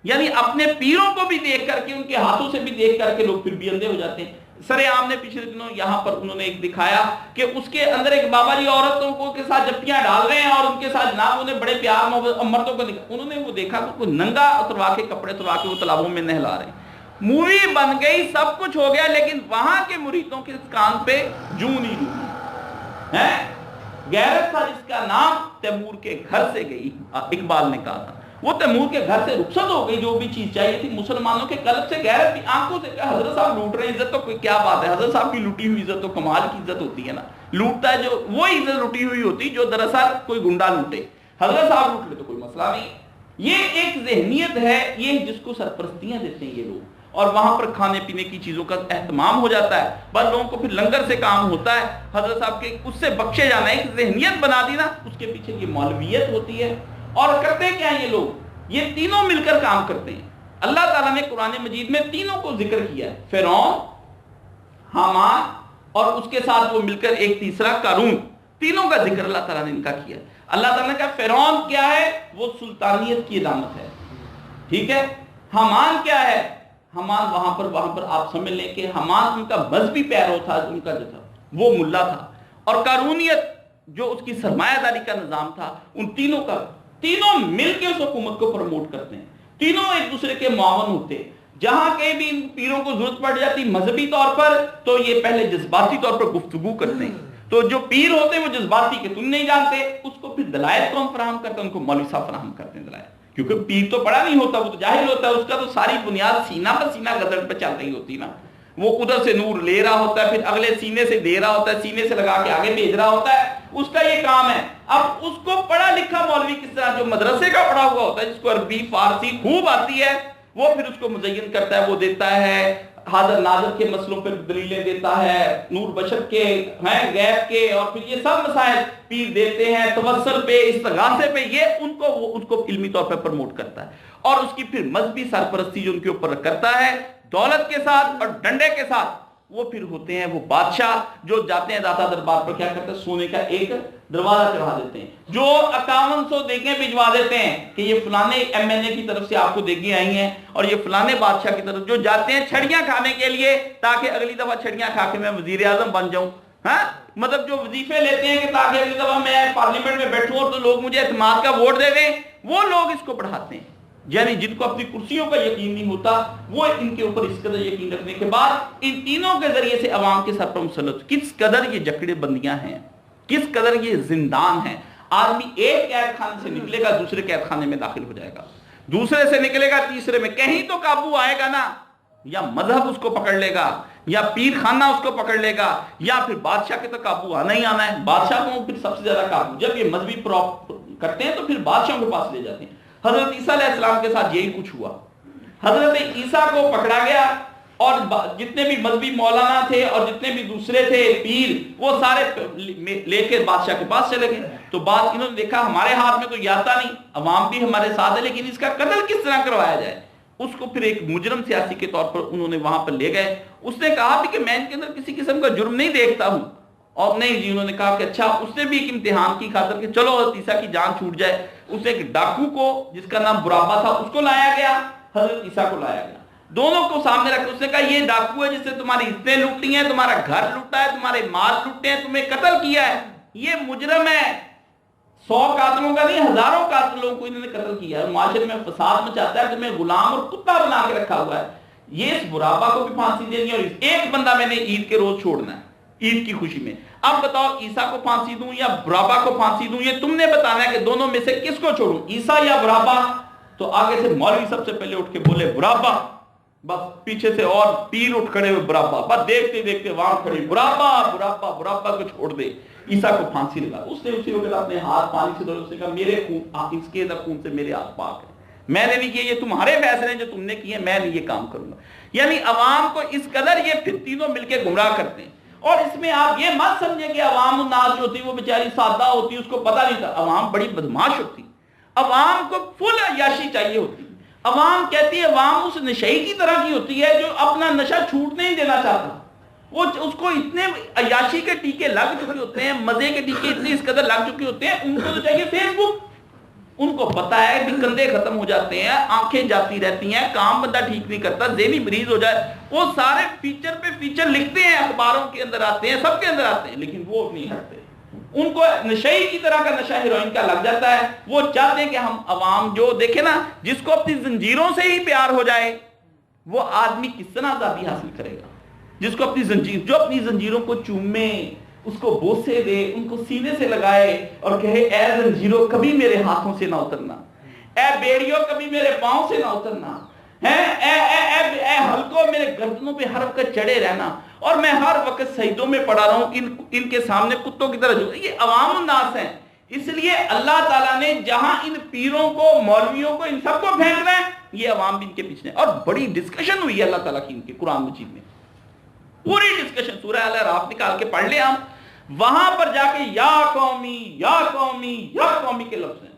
یعنی اپنے پیروں کو بھی دیکھ کر کے، ان کے ہاتھوں سے بھی دیکھ کر کے لوگ پھر بھی اندھے ہو جاتے ہیں۔ سر عام نے پچھلے دنوں یہاں پر انہوں نے ایک دکھایا کہ اس کے اندر ایک بابا جی عورتوں کو کے ساتھ جپیاں ڈال رہے ہیں اور ان کے ساتھ جناب انہیں بڑے پیار محبت، مردوں کو انہوں نے وہ دیکھا کہ ننگا اتروا کے کپڑے اتروا کے وہ تالابوں میں نہلا رہے ہیں۔ مووی بن گئی، سب کچھ ہو گیا، لیکن وہاں کے مریدوں کے کان پہ جوں نہیں جوں ہے۔ غیرت تھا جس کا نام تیمور کے گھر سے گئی، اقبال نے کہا تھا، وہ تیمور کے گھر سے رخصت ہو گئی، جو بھی چیز چاہیے تھی مسلمانوں کے قلب سے غیرت بھی آنکھوں سے، حضرت صاحب لوٹ رہے ہیں، عزت تو کیا بات ہے، حضرت صاحب کی لوٹی ہوئی عزت تو کمال کی عزت ہوتی ہے نا، لوٹتا ہے جو وہ عزت لوٹی ہوئی ہوتی جو دراصل کوئی گنڈا لوٹے، حضرت صاحب لوٹ لے تو کوئی مسئلہ نہیں۔ یہ ایک ذہنیت ہے، یہ جس کو سرپرستیاں دیتے ہیں یہ لوگ، اور وہاں پر کھانے پینے کی چیزوں کا اہتمام ہو جاتا ہے، بس لوگوں کو پھر لنگر سے کام ہوتا ہے، حضرت صاحب کے اس سے بخشے جانا ہے، ایک ذہنیت بنا دی نا، اس کے پیچھے یہ مولویت ہوتی ہے۔ اور کرتے کیا ہیں یہ لوگ؟ یہ تینوں مل کر کام کرتے ہیں۔ اللہ تعالیٰ نے قرآن مجید میں تینوں کو ذکر کیا ہے، فرعون، حامان اور اس کے ساتھ وہ مل کر ایک تیسرا قارون، تینوں کا ذکر اللہ تعالیٰ نے ان کا کیا ہے۔ اللہ تعالیٰ نے کہا فرعون کیا ہے؟ وہ سلطانیت کی علامت ہے، ٹھیک ہے۔ حامان کیا ہے؟ حامان وہاں پر آپ سمجھ لیں کہ حامان ان کا مذہبی پیرو تھا، ان کا جو تھا وہ ملا تھا، اور قارونیت جو اس کی سرمایہ داری کا نظام تھا، ان تینوں کا، تینوں مل کے اس حکومت کو پروموٹ کرتے ہیں، تینوں ایک دوسرے کے معاون ہوتے ہیں۔ جہاں کہیں بھی ان پیروں کو ضرورت پڑ جاتی مذہبی طور پر تو یہ پہلے جذباتی طور پر گفتگو کرتے ہیں، تو جو پیر ہوتے ہیں وہ جذباتی کہ تم نہیں جانتے، اس کو پھر دلائل کون فراہم کرتے ہیں؟ ان کو مولوی صاحب فراہم کرتے ہیں دلائل، کیونکہ پیر تو پڑھا نہیں ہوتا، وہ تو جاہل ہوتا ہے، اس کا تو ساری بنیاد سینہ پر سینہ گدڑ پہ چل رہی ہوتی نا، وہ ادھر سے نور لے رہا ہوتا ہے، پھر اگلے سینے سے دے رہا ہوتا ہے، سینے سے لگا کے آگے بھیج رہا ہوتا ہے، اس کا یہ کام ہے۔ اب اس کو پڑھا لکھا مولوی کس طرح، جو مدرسے کا پڑھا ہوا ہوتا ہے، جس کو عربی فارسی خوب آتی ہے، وہ پھر اس کو مزین کرتا ہے، وہ دیتا ہے حاضر ناظر کے مسئلوں پر دلیلیں دیتا ہے، نور بشر کے ہیں غیب کے، اور پھر یہ سب مسائل پیر دیتے ہیں، توسل پہ، استغاثے پہ، یہ ان کو علمی طور پر پروموٹ کرتا ہے، اور اس کی پھر مذہبی سرپرستی جو ان کے اوپر کرتا ہے دولت کے ساتھ اور ڈنڈے کے ساتھ، وہ پھر ہوتے ہیں وہ بادشاہ جو جاتے ہیں داتا دربار پر، کیا کرتے ہیں سونے کا ایک دروازہ چڑھا دیتے ہیں، جو 5100 دیگیں بھجوا دیتے ہیں کہ یہ فلانے ایم این اے کی طرف سے آپ کو دیگیں آئی ہیں، اور یہ فلانے بادشاہ کی طرف، جو جاتے ہیں چھڑیاں کھانے کے لیے تاکہ اگلی دفعہ چھڑیاں کھا کے میں وزیر اعظم بن جاؤں، ہاں مطلب جو وظیفے لیتے ہیں کہ تاکہ اگلی دفعہ میں پارلیمنٹ میں بیٹھوں اور تو لوگ مجھے اعتماد کا ووٹ دے دیں، وہ لوگ اس کو بڑھاتے ہیں۔ یعنی جن کو اپنی کرسیوں کا یقین نہیں ہوتا، وہ ان کے اوپر اس قدر یقین رکھنے کے بعد ان تینوں کے ذریعے سے عوام کے سر پر مسلط، کس قدر یہ جکڑے بندیاں ہیں، کس قدر یہ زندان ہیں۔ آدمی ایک قید خانے سے نکلے گا دوسرے قید خانے میں داخل ہو جائے گا، دوسرے سے نکلے گا تیسرے میں، کہیں تو قابو آئے گا نا، یا مذہب اس کو پکڑ لے گا، یا پیر خانہ اس کو پکڑ لے گا، یا پھر بادشاہ کے تو قابو آنا ہی آنا ہے۔ بادشاہ کو پھر سب سے زیادہ قابو جب یہ مذہبی پراپ کرتے ہیں تو پھر بادشاہوں کے پاس لے جاتے ہیں۔ حضرت عیسیٰ علیہ السلام کے ساتھ یہی کچھ ہوا، حضرت عیسیٰ کو پکڑا گیا، اور جتنے بھی مذہبی مولانا تھے اور جتنے بھی دوسرے تھے پیر، وہ سارے لے کے بادشاہ کے پاس چلے گئے۔ تو بعد انہوں نے دیکھا ہمارے ہاتھ میں تو یہ آتا نہیں، عوام بھی ہمارے ساتھ ہے، لیکن اس کا قتل کس طرح کروایا جائے، اس کو پھر ایک مجرم سیاسی کے طور پر انہوں نے وہاں پر لے گئے۔ اس نے کہا بھی کہ میں ان کے اندر کسی قسم کا جرم نہیں دیکھتا ہوں، اور نہیں جی، انہوں نے کہا کہ اچھا، اس نے بھی ایک امتحان کی خاطر کہ چلو حضرت عیسیٰ کی جان چھوٹ جائے، اس نے ایک ڈاکو کو جس کا نام برابا تھا اس کو لایا گیا، حضرت عیسیٰ کو لایا گیا، دونوں کو سامنے رکھ کے اس نے کہا یہ ڈاکو ہے جس سے تمہاری عزتیں لوٹ لی ہیں، تمہارا گھر لوٹا ہے، تمہارے مال لوٹے ہیں، تمہیں قتل کیا ہے، یہ مجرم ہے، 100 قاتلوں کا نہیں ہزاروں قاتلوں کو انہوں نے قتل کیا ہے، معاشرے میں فساد مچاتا ہے، تمہیں غلام اور کتا بنا کے رکھا ہوا ہے، یہ اس برابا کو بھی پھانسی دینی ہے، اور ایک بندہ میں نے عید کے روز چھوڑنا ہے عید کی خوشی میں۔ اب بتاؤ عیسیٰ کو پھانسی دوں یا برابا کو پھانسی دوں، یہ تم نے بتانا ہے کہ دونوں میں سے کس کو چھوڑوں، عیسیٰ یا برابا؟ تو آگے سے مولوی سب سے پہلے اٹھ کے بولے برابا، بس پیچھے سے اور پیر اٹھ کھڑے ہوئے برابا، بس دیکھتے دیکھتے وہاں کھڑے برابا برابا برابا کو چھوڑ دے، عیسیٰ کو پھانسی لگا۔ اس نے اسی وقت اپنے ہاتھ پانی سے دھوئے، اس نے کہا میرے خون، اس کے خون سے میرے ہاتھ پاک ہیں، میں نے نہیں کیا، یہ تمہارے فیصلے ہیں جو تم نے کیے، میں نہیں یہ کام کروں گا۔ یعنی عوام کو اس قدر یہ پھر تینوں مل کے گمراہ کرتے ہیں، اور اس میں آپ یہ مت سمجھیں کہ عوام الناس جو ہوتی وہ بیچاری سادہ ہوتی، اس کو پتہ نہیں تھا، عوام بڑی بدماش ہوتی، عوام کو فل عیاشی چاہیے ہوتی، عوام کہتی ہے، عوام اس نشئی کی طرح کی ہوتی ہے جو اپنا نشہ چھوٹنے نہیں دینا چاہتا، وہ اس کو اتنے عیاشی کے ٹیکے لگ چکے ہوتے ہیں، مزے کے ٹیکے اتنے اس قدر لگ چکے ہوتے ہیں، ان کو تو چاہیے فیس بک، ان کو پتا ہے کہ کندھے ختم ہو جاتے ہیں، آنکھیں جاتی رہتی ہیں، کام بندہ ٹھیک نہیں کرتا، ذہنی مریض ہو جائے، وہ سارے فیچر پہ فیچر لکھتے ہیں، اخباروں کے اندر آتے ہیں، سب کے اندر آتے ہیں، لیکن وہ نہیں ہٹتے، ان کو نشئی کی طرح کا نشہ ہیروئن کا لگ جاتا ہے۔ وہ چاہتے ہیں کہ ہم عوام جو دیکھیں نا، جس کو اپنی زنجیروں سے ہی پیار ہو جائے، وہ آدمی کس طرح آزادی حاصل کرے گا؟ جس کو اپنی زنجیروں کو چومے، اس کو بوسے دے، ان کو سینے سے لگائے اور کہے اے زنجیروں کبھی میرے ہاتھوں سے نہ اترنا، اے بیڑیوں کبھی میرے پاؤں سے نہ اترنا، اے حلقوں میرے گردنوں پہ ہر وقت چڑھے رہنا، اور میں ہر وقت سجدوں میں پڑا رہا ہوں، ان کے سامنے کتوں کی طرح جو، یہ عوام الناس ہیں۔ اس لیے اللہ تعالیٰ نے جہاں ان پیروں کو، مولویوں کو، ان سب کو پھینکنا ہے، یہ عوام بھی ان کے پیچھے، اور بڑی ڈسکشن ہوئی ہے اللہ تعالیٰ کی ان کے قرآن مجید میں، پوری ڈسکشن، سورہ ال اعراف نکال کے پڑھ لیں ہم، وہاں پر جا کے یا قومی یا قومی یا قومی کے لفظ ہیں،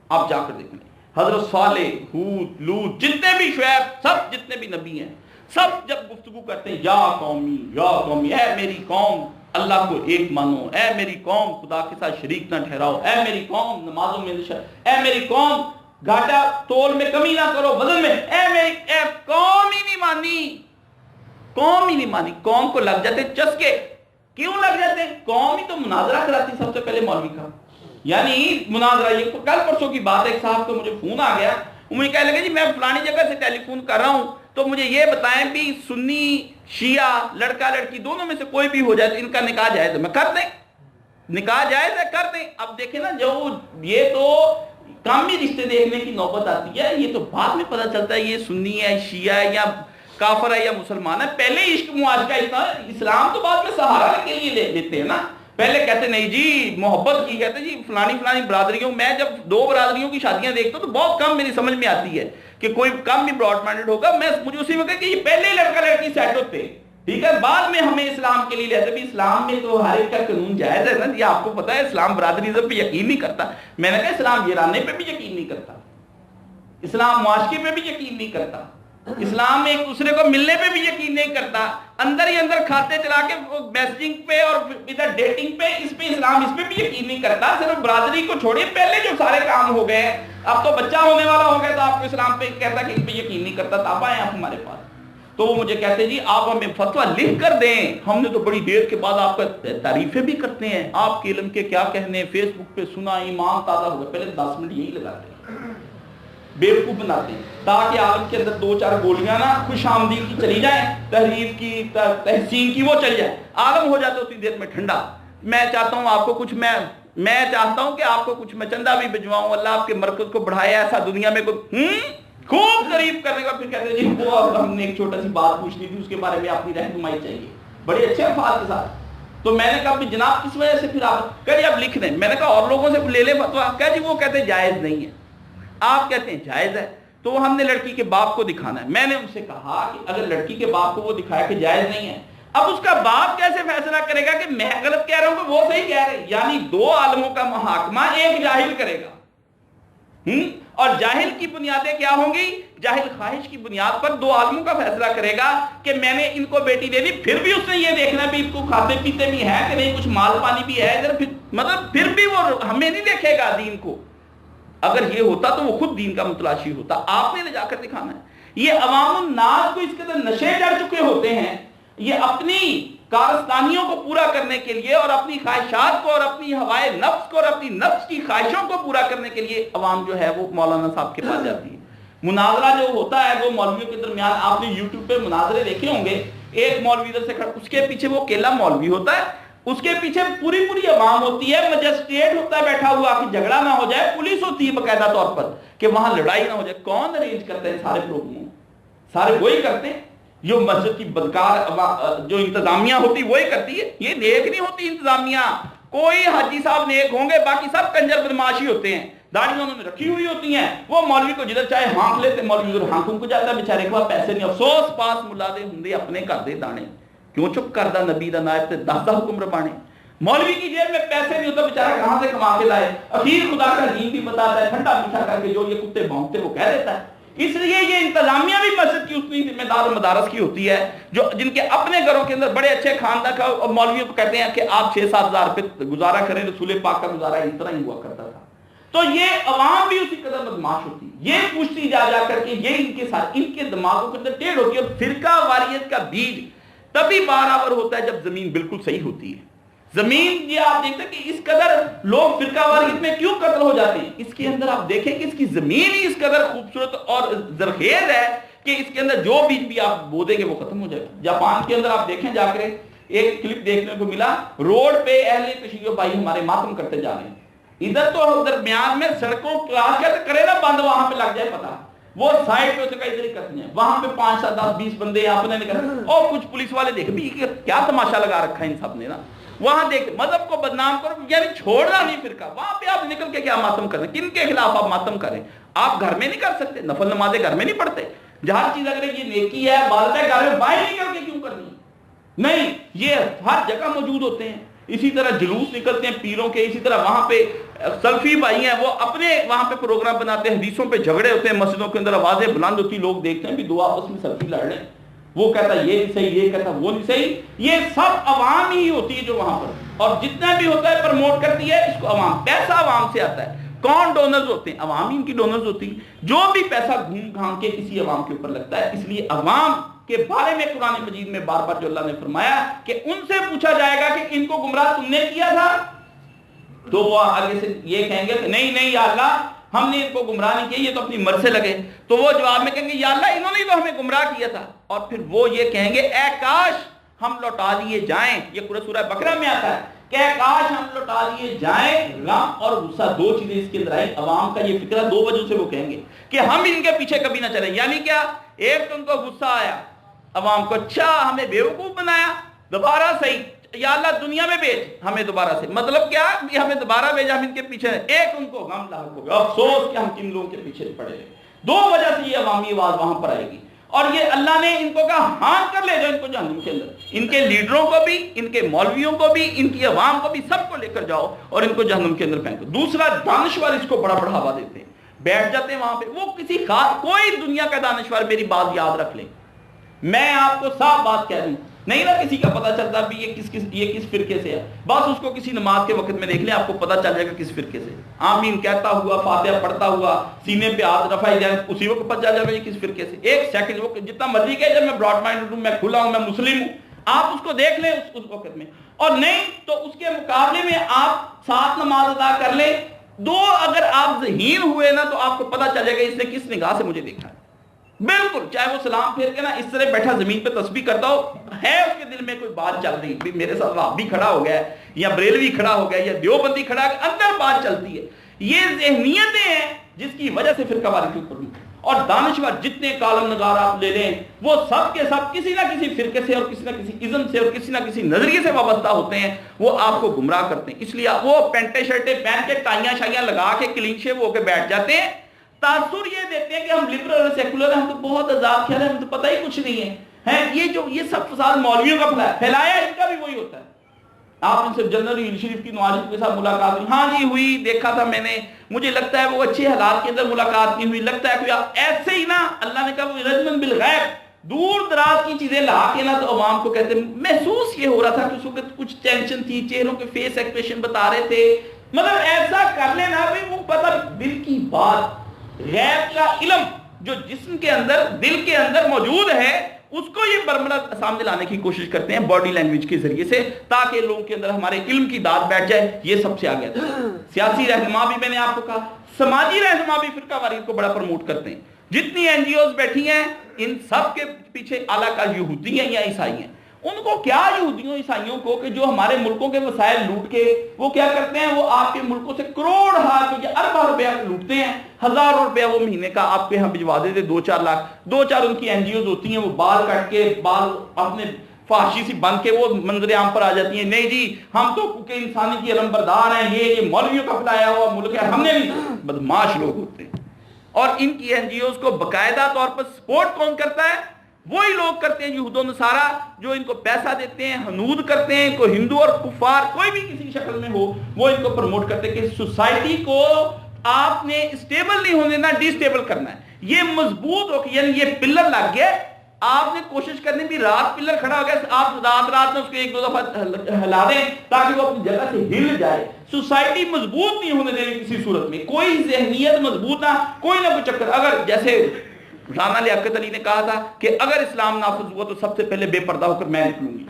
آپ جا کر دیکھیں، حضرت صالح، ہود، لوط، جتنے بھی شعیب، سب جتنے بھی نبی ہیں، سب جب گفتگو کرتے ہیں یا قومی، اے میری قوم اللہ کو ایک مانو، اے میری قوم خدا کے ساتھ شریک نہ ٹھہراؤ، اے میری قوم نمازوں میں اے میری قوم گھاٹا تول میں کمی نہ کرو، وزن میں، اے قوم ہی نہیں مانی، قوم ہی نہیں مانی، قوم کو لگ جاتے چسکے، کیوں لگ جاتے ہیں؟ قوم ہی تو مناظرہ کراتی سب سے پہلے مولوی کا، یعنی مناظرہ، یہ کل پرسوں کی بات ہے، ایک صاحب کو مجھے فون آ گیا، وہ مجھے کہنے لگے جی میں فلانی جگہ سے ٹیلی فون کر رہا ہوں، تو مجھے یہ بتائیں بھی سنی شیعہ لڑکا لڑکی دونوں میں سے کوئی بھی ہو جائے تو ان کا نکاح جائز ہے؟ میں کر دیں، نکاح جائز ہے، کر دیں۔ اب دیکھیں نا، جو یہ تو کامی رشتے دیکھنے کی نوبت آتی ہے، یہ تو بعد میں پتہ چلتا ہے یہ سنی ہے، شیعہ ہے، یا کافر ہے یا مسلمان ہے، پہلے عشق معاشقہ اتنا، اسلام تو بعد میں سہارا کے لیے لے لیتے ہیں نا، پہلے کہتے نہیں جی محبت کی، کہتے جی فلانی برادریوں، میں جب 2 برادریوں کی شادیاں دیکھتا ہوں تو بہت کم میری سمجھ میں آتی ہے کہ کوئی کم بھی براڈ مائنڈڈ ہوگا، مجھے اسی وقت کہ یہ پہلے لڑکا لڑکی سیٹ ہوتے، ٹھیک ہے، بعد میں ہمیں اسلام کے لیے لیتے بھی، اسلام میں تو ہر ایک کا قانون جائز ہے نا، یہ آپ کو پتا ہے، اسلام برادریزم پہ یقین نہیں کرتا، میں نے کہا اسلام ویرانے پہ بھی یقین نہیں کرتا، اسلام معاشقے پہ بھی یقین نہیں کرتا، اسلام میں ایک دوسرے کو ملنے پہ بھی یقین نہیں کرتا، اندر ہی اندر کھاتے چلا کے میسجنگ پہ اور ادھر ڈیٹنگ پہ، اس پہ اسلام اس پہ بھی یقین نہیں کرتا، صرف برادری کو چھوڑیے، پہلے جو سارے کام ہو گئے، اب تو بچہ ہونے والا ہو گیا تو آپ کو اسلام پہ کہتا کہ اس پہ یقین نہیں کرتا، تو آپ آئیں آپ ہمارے پاس، تو وہ مجھے کہتے جی آپ ہمیں فتویٰ لکھ کر دیں، ہم نے تو بڑی دیر کے بعد آپ کا تعریفیں بھی کرتے ہیں، آپ کے علم کے کیا کہنے، فیس بک پہ سنا، ایمان تازہ ہو گیا، پہلے 10 منٹ یہی لگاتے ہیں، بیوقوف بناتے ہیں تاکہ عالم کے اندر 2-4 گولیاں نا خوش آمدید کی چلی جائیں، تحریف کی، تحسین کی، وہ چل جائے، عالم ہو جاتا اتنی دیر میں ٹھنڈا۔ میں چاہتا ہوں آپ کو کچھ، میں چاہتا ہوں کہ آپ کو کچھ میں چندہ بھی بھجواؤں، اللہ آپ کے مرکز کو بڑھائے، ایسا دنیا میں کوئی خوب تعریف کرنے کا، پھر کہتے ہیں جی وہ ہم نے ایک چھوٹا سی بات پوچھنی تھی، اس کے بارے میں اپنی رہنمائی چاہیے، بڑے اچھے الفاظ کے ساتھ۔ تو میں نے کہا جناب کس وجہ سے پھر آپ کہہ جی آپ لکھ دیں، میں نے کہا اور لوگوں سے لے لیں فتویٰ، کہہ جی وہ کہتے ہیں جائز نہیں ہے، آپ کہتے ہیں جائز ہے، تو ہم نے لڑکی کے باپ کو دکھانا ہے۔ میں نے ان سے کہا کہ اگر لڑکی کے باپ کو وہ دکھایا کہ جائز نہیں ہے، اب اس کا باپ کیسے فیصلہ کرے گا کہ میں غلط کہہ رہا ہوں کہ وہ صحیح کہہ رہے؟ یعنی 2 عالموں کا محاکمہ ایک جاہل کرے گا، اور جاہل کی بنیادیں کیا ہوں گی؟ جاہل خواہش کی بنیاد پر 2 عالموں کا فیصلہ کرے گا کہ میں نے ان کو بیٹی دے دی، پھر بھی اس نے یہ دیکھنا بھی اس کو کھاتے پیتے بھی ہے کہ نہیں، کچھ مال پانی بھی ہے ادھر، مطلب پھر بھی وہ ہمیں نہیں دیکھے گا دین کو۔ اگر یہ ہوتا تو وہ خود دین کا متلاشی ہوتا، آپ نے لے جا کر دکھانا ہے۔ یہ عوام الناس کو اس قدر نشے چڑھ چکے ہوتے ہیں، یہ اپنی کارستانیوں کو پورا کرنے کے لیے اور اپنی خواہشات کو اور اپنی ہوائے نفس کو اور اپنی نفس کی خواہشوں کو پورا کرنے کے لیے عوام جو ہے وہ مولانا صاحب کے پاس جاتی ہے۔ مناظرہ جو ہوتا ہے وہ مولویوں کے درمیان، آپ نے یوٹیوب پہ مناظرے دیکھے ہوں گے، ایک مولوی ادھر سے کھڑا، اس کے پیچھے وہ اکیلا مولوی ہوتا ہے، اس کے پیچھے پوری عوام ہوتی ہے، مجسٹریٹ ہوتا ہے بیٹھا ہوا کہ جھگڑا نہ ہو جائے، پولیس ہوتی ہے باقاعدہ طور پر کہ وہاں لڑائی نہ ہو جائے۔ کون ارینج کرتے ہیں سارے پروگرام؟ سارے وہی کرتے ہیں، جو مسجد کی بدکار جو انتظامیہ ہوتی وہی کرتی ہے، یہ نیک نہیں ہوتی انتظامیہ۔ کوئی حاجی صاحب نیک ہوں گے، باقی سب کنجر بدماش ہی ہوتے ہیں، داڑیاں انہوں نے رکھی ہوئی ہوتی ہیں، وہ مولوی کو جدھر چاہے ہانک لیتے، مولوی ادھر ہانکوں کو جاتا ہے، بیچارے کے پاس پیسے نہیں، افسوس پاس ملا دے ہندے اپنے کر دے دانے، کیوں چپ کردہ نبی دا نائب تے 10 حکم ربانے۔ مولوی کی جیب میں پیسے نہیں ہوتا، بیچارہ کہاں سے کما کے لائے، اخیر خدا کا دین بھی بتاتا ہے، ٹھنڈا میٹھا کر کے جو یہ کتے بھونکتے وہ کہہ دیتا ہے۔ اس لیے یہ انتظامیہ بھی مسجد کی اتنی ذمہ دار مدارس کی ہوتی ہے، جو جن کے اپنے گھروں کے اندر بڑے اچھے خاندان کا، اور مولویوں کو کہتے ہیں کہ آپ 6-7 ہزار روپے گزارا کریں، رسول پاک کا گزارا اس طرح ہی ہوا کرتا تھا۔ تو یہ عوام بھی اسی قدر بدماش ہوتی ہے، یہ پوچھتی جا کر کے، یہ ان کے ساتھ ان کے دماغوں کے اندر ٹیڑھ ہوتی ہے، اور فرقہ واریت کا بیج تبھی برآور ہوتا ہے جب زمین بالکل صحیح ہوتی ہے۔ زمین یہ آپ دیکھتے ہیں کہ اس قدر لوگ فرقہ واریت میں کیوں قتل ہو جاتے ہیں، اس کے اندر آپ دیکھیں کہ اس کی زمین ہی اس قدر خوبصورت اور زرخیز ہے کہ اس کے اندر جو بیج بھی آپ بو دیں گے وہ ختم ہو جائے گا۔ جاپان کے اندر آپ دیکھیں جا کر، ایک کلپ دیکھنے کو ملا، روڈ پہ اہل کشیدگی بھائی ہمارے ماتم کرتے جا رہے ہیں، ادھر تو درمیان میں سڑکوں کلاس کیا کرے نا بند، وہاں پہ لگ جائے پتہ، وہ سائڈ پہ اسے ادھر ہی کرتے ہیں، وہاں پہ 5 7 10 20 بندے آپ نے نکل، اور کچھ پولیس والے دیکھ بھی کیا تماشا لگا رکھا ہے ان سب نے نا، وہاں دیکھ مذہب کو بدنام کرو، یعنی چھوڑنا نہیں فرقہ، وہاں پہ آپ نکل کے کیا ماتم کریں، کن کے خلاف آپ ماتم کریں؟ آپ گھر میں نہیں کر سکتے، نفل نمازیں گھر میں نہیں پڑھتے، جہاں چیز اگر یہ نیکی ہے عبادت ہے گھر میں باہر نکل کے کیوں کرنی؟ نہیں، یہ ہر جگہ موجود ہوتے ہیں۔ اسی طرح جلوس نکلتے ہیں پیروں کے، اسی طرح وہاں پہ سلفی بھائی ہیں، وہ اپنے وہاں پہ پروگرام بناتے ہیں، حدیثوں پہ جھگڑے ہوتے ہیں، مسجدوں کے اندر آوازیں بلند ہوتی، لوگ دیکھتے ہیں بھی دو آپس میں سلفی لڑ رہے ہیں، وہ کہتا ہے یہ نہیں صحیح، یہ کہتا ہے وہ نہیں صحیح، یہ سب عوام ہی ہوتی ہے جو وہاں پر، اور جتنا بھی ہوتا ہے پروموٹ کرتی ہے اس کو عوام، پیسہ عوام سے آتا ہے۔ کون ڈونرز ہوتے ہیں؟ عوام ہی ان کی ڈونرز ہوتی ہیں، جو بھی پیسہ گھوم گھام کے کسی عوام کے اوپر لگتا ہے۔ اس لیے عوام کے بارے میں قرآن مجید میں بار بار جو اللہ نے فرمایا کہ ان سے پوچھا جائے گا کہ ان کو گمراہ تم نے کیا تھا، تو وہ آگے سے یہ کہیں گے کہ نہیں نہیں یا اللہ ہم نے ان کو گمراہ نہیں کیا، یہ تو اپنی مرض سے لگے، تو وہ جواب میں کہیں گے یا اللہ انہوں نے تو ہمیں گمراہ کیا تھا، اور پھر وہ یہ کہیں گے اے کاش ہم لوٹا دیے جائیں، یہ پورا سورہ بقرہ میں آتا ہے کہ اے کاش ہم لوٹا دیے جائیں۔ غم اور غصہ دو چیزیں اس کے اندر آئی، عوام کا یہ فکرہ دو وجہ سے وہ کہیں گے کہ ہم ان کے پیچھے کبھی نہ چلیں، یعنی کیا؟ ایک تو ان کو غصہ آیا عوام کو، اچھا ہمیں بیوقوف بنایا، دوبارہ صحیح یا اللہ دنیا میں بھیج ہمیں دوبارہ سے، مطلب کیا کہ ہمیں دوبارہ بھیجا، ہم ان کے پیچھے ہیں۔ ایک ان کو غم لاحق ہو گیا، افسوس کہ ہم کن لوگوں کے پیچھے پڑے ہیں۔ دو وجہ سے یہ عوامی آواز وہاں پر آئے گی، اور یہ اللہ نے ان کو کہا ہاں کر لے جاؤ ان کو جہنم کے اندر، ان کے لیڈروں کو بھی، ان کے مولویوں کو بھی، ان کی عوام کو بھی، سب کو لے کر جاؤ اور ان کو جہنم کے اندر پھینکو۔ دوسرا دانشور اس کو بڑا بڑھاوا دیتے ہیں، بیٹھ جاتے ہیں وہاں پہ، وہ کسی خاص کوئی دنیا کا دانشور، میری بات یاد رکھ لیں، میں آپ کو صاف بات کہہ دوں، نہیں نا کسی کا پتہ چلتا بھی یہ کس فرقے سے ہے، بس اس کو کسی نماز کے وقت میں دیکھ لیں، آپ کو پتہ چل جائے گا کس فرقے سے، آمین کہتا ہوا، فاتحہ پڑھتا ہوا، سینے پہ ہاتھ رفع جائے، اسی وقت پتہ چل جائے گا یہ کس فرقے سے۔ ایک سیکنڈ وہ جتنا مرضی کہ جب میں براڈ مائنڈ ہوں، میں کھلا ہوں، میں مسلم ہوں، آپ اس کو دیکھ لیں اس وقت میں، اور نہیں تو اس کے مقابلے میں آپ 7 نماز ادا کر لیں، 2 اگر آپ ذہین ہوئے نا تو آپ کو پتہ چل جائے گا اس نے کس نگاہ سے مجھے دیکھا ہے، بالکل، چاہے وہ سلام پھیر کے نا اس طرح بیٹھا زمین پہ تسبیح کرتا ہو، ہے اس کے دل میں کوئی بات چل رہی، بھی میرے ساتھ وہابی کھڑا ہو گیا ہے یا بریلوی کھڑا ہو گیا یا دیوبندی کھڑا ہے، اندر بات چلتی ہے۔ یہ ذہنیتیں ہیں جس کی وجہ سے فرقہ واریت کے اوپر، اور دانشور جتنے کالم نگار آپ لے لیں وہ سب کے سب کسی نہ کسی فرقے سے اور کسی نہ کسی ازم سے اور کسی نہ کسی نظریے سے وابستہ ہوتے ہیں، وہ آپ کو گمراہ کرتے ہیں۔ اس لیے وہ پینٹیں شرٹیں پہن کے ٹائیاں شائیاں لگا کے کلین شیو ہو کے بیٹھ جاتے ہیں، تاثر یہ دیتے ہیں کہ ہم لبرل اور سیکولر ہیں، ہم تو بہت آزاد خیال ہے، ہم تو پتہ ہی کچھ نہیں ہے، یہ سب فساد مولویوں کا پھیلایا، ان کا بھی وہی ہوتا ہے۔ آپ ان سے جنرل ہیل شریف کی نواز شریف کے ساتھ ملاقات ہوئی، ہاں جی ہوئی، دیکھا تھا میں نے، مجھے لگتا ہے وہ اچھے حالات کے اندر ملاقات نہیں ہوئی، لگتا ہے کوئی ایسے ہی نا، اللہ نے کہا وہ رجمن بالغیب، دور دراز کی چیزیں لا کے نا تو عوام کو کہتے ہیں۔ محسوس یہ ہو رہا تھا کہ اس وقت کچھ ٹینشن تھی، چہروں کے فیس ایکسپریشن بتا رہے تھے مطلب ایسا کر لینا بھی وہ پتہ دل کی بات، غیب کا علم جو جسم کے اندر دل کے اندر موجود ہے اس کو یہ برملا سامنے لانے کی کوشش کرتے ہیں باڈی لینگویج کے ذریعے سے، تاکہ لوگوں کے اندر ہمارے علم کی داد بیٹھ جائے. یہ سب سے آگے تھا. سیاسی رہنما بھی میں نے آپ کو کہا، سماجی رہنما بھی فرقہ واریت کو بڑا پروموٹ کرتے ہیں. جتنی این جی اوز بیٹھی ہیں ان سب کے پیچھے اعلیٰ کار یہودی ہیں یا عیسائی ہیں. ان کو کیا یہودیوں عیسائیوں کو کہ جو ہمارے ملکوں کے وسائل لوٹ کے وہ کیا کرتے ہیں، وہ آپ کے ملکوں سے کروڑ یا اربوں روپیہ لوٹتے ہیں، ہزاروں روپیہ وہ مہینے کا آپ کے ہاں بھجوا دیتے، 2-4 لاکھ. 2-4 ان کی این جی اوز ہوتی ہیں، وہ بال کٹ کے بال اپنے فحاشی سی بن کے وہ منظر عام پر آ جاتی ہیں. نہیں جی ہم تو کہ انسانی کی علم بردار ہیں، یہ مولویوں کا پلایا ہوا ملک ہے، ہم نے بھی. بدماش لوگ ہوتے ہیں. اور ان کی این جی اوز کو باقاعدہ طور پر سپورٹ کون کرتا ہے؟ وہی لوگ کرتے ہیں یہود و نصارہ، جو ان کو پیسہ دیتے ہیں، حنود کرتے ہیں. کوئی ہندو اور کفار کوئی بھی کسی شکل میں ہو وہ ان کو پروموٹ کرتے ہیں کہ سوسائٹی کو آپ نے اسٹیبل نہیں ہونے دینا، ڈی اسٹیبل کرنا ہے. یہ مضبوط ہو کے یعنی یہ پلر لگ گیا، آپ نے کوشش کرنی بھی رات پلر کھڑا ہو گیا، آپ رات میں اس کو 1-2 دفعہ ہلا دیں تاکہ وہ اپنی جگہ سے ہل جائے. سوسائٹی مضبوط نہیں ہونے دینی کسی صورت میں، کوئی ذہنیت مضبوط نہ، کوئی نہ کوئی چکر. اگر جیسے رانا لیاقت علی نے کہا تھا کہ اگر اسلام نافذ ہوا تو سب سے پہلے بے پردہ ہو کر میں نکلوں گی.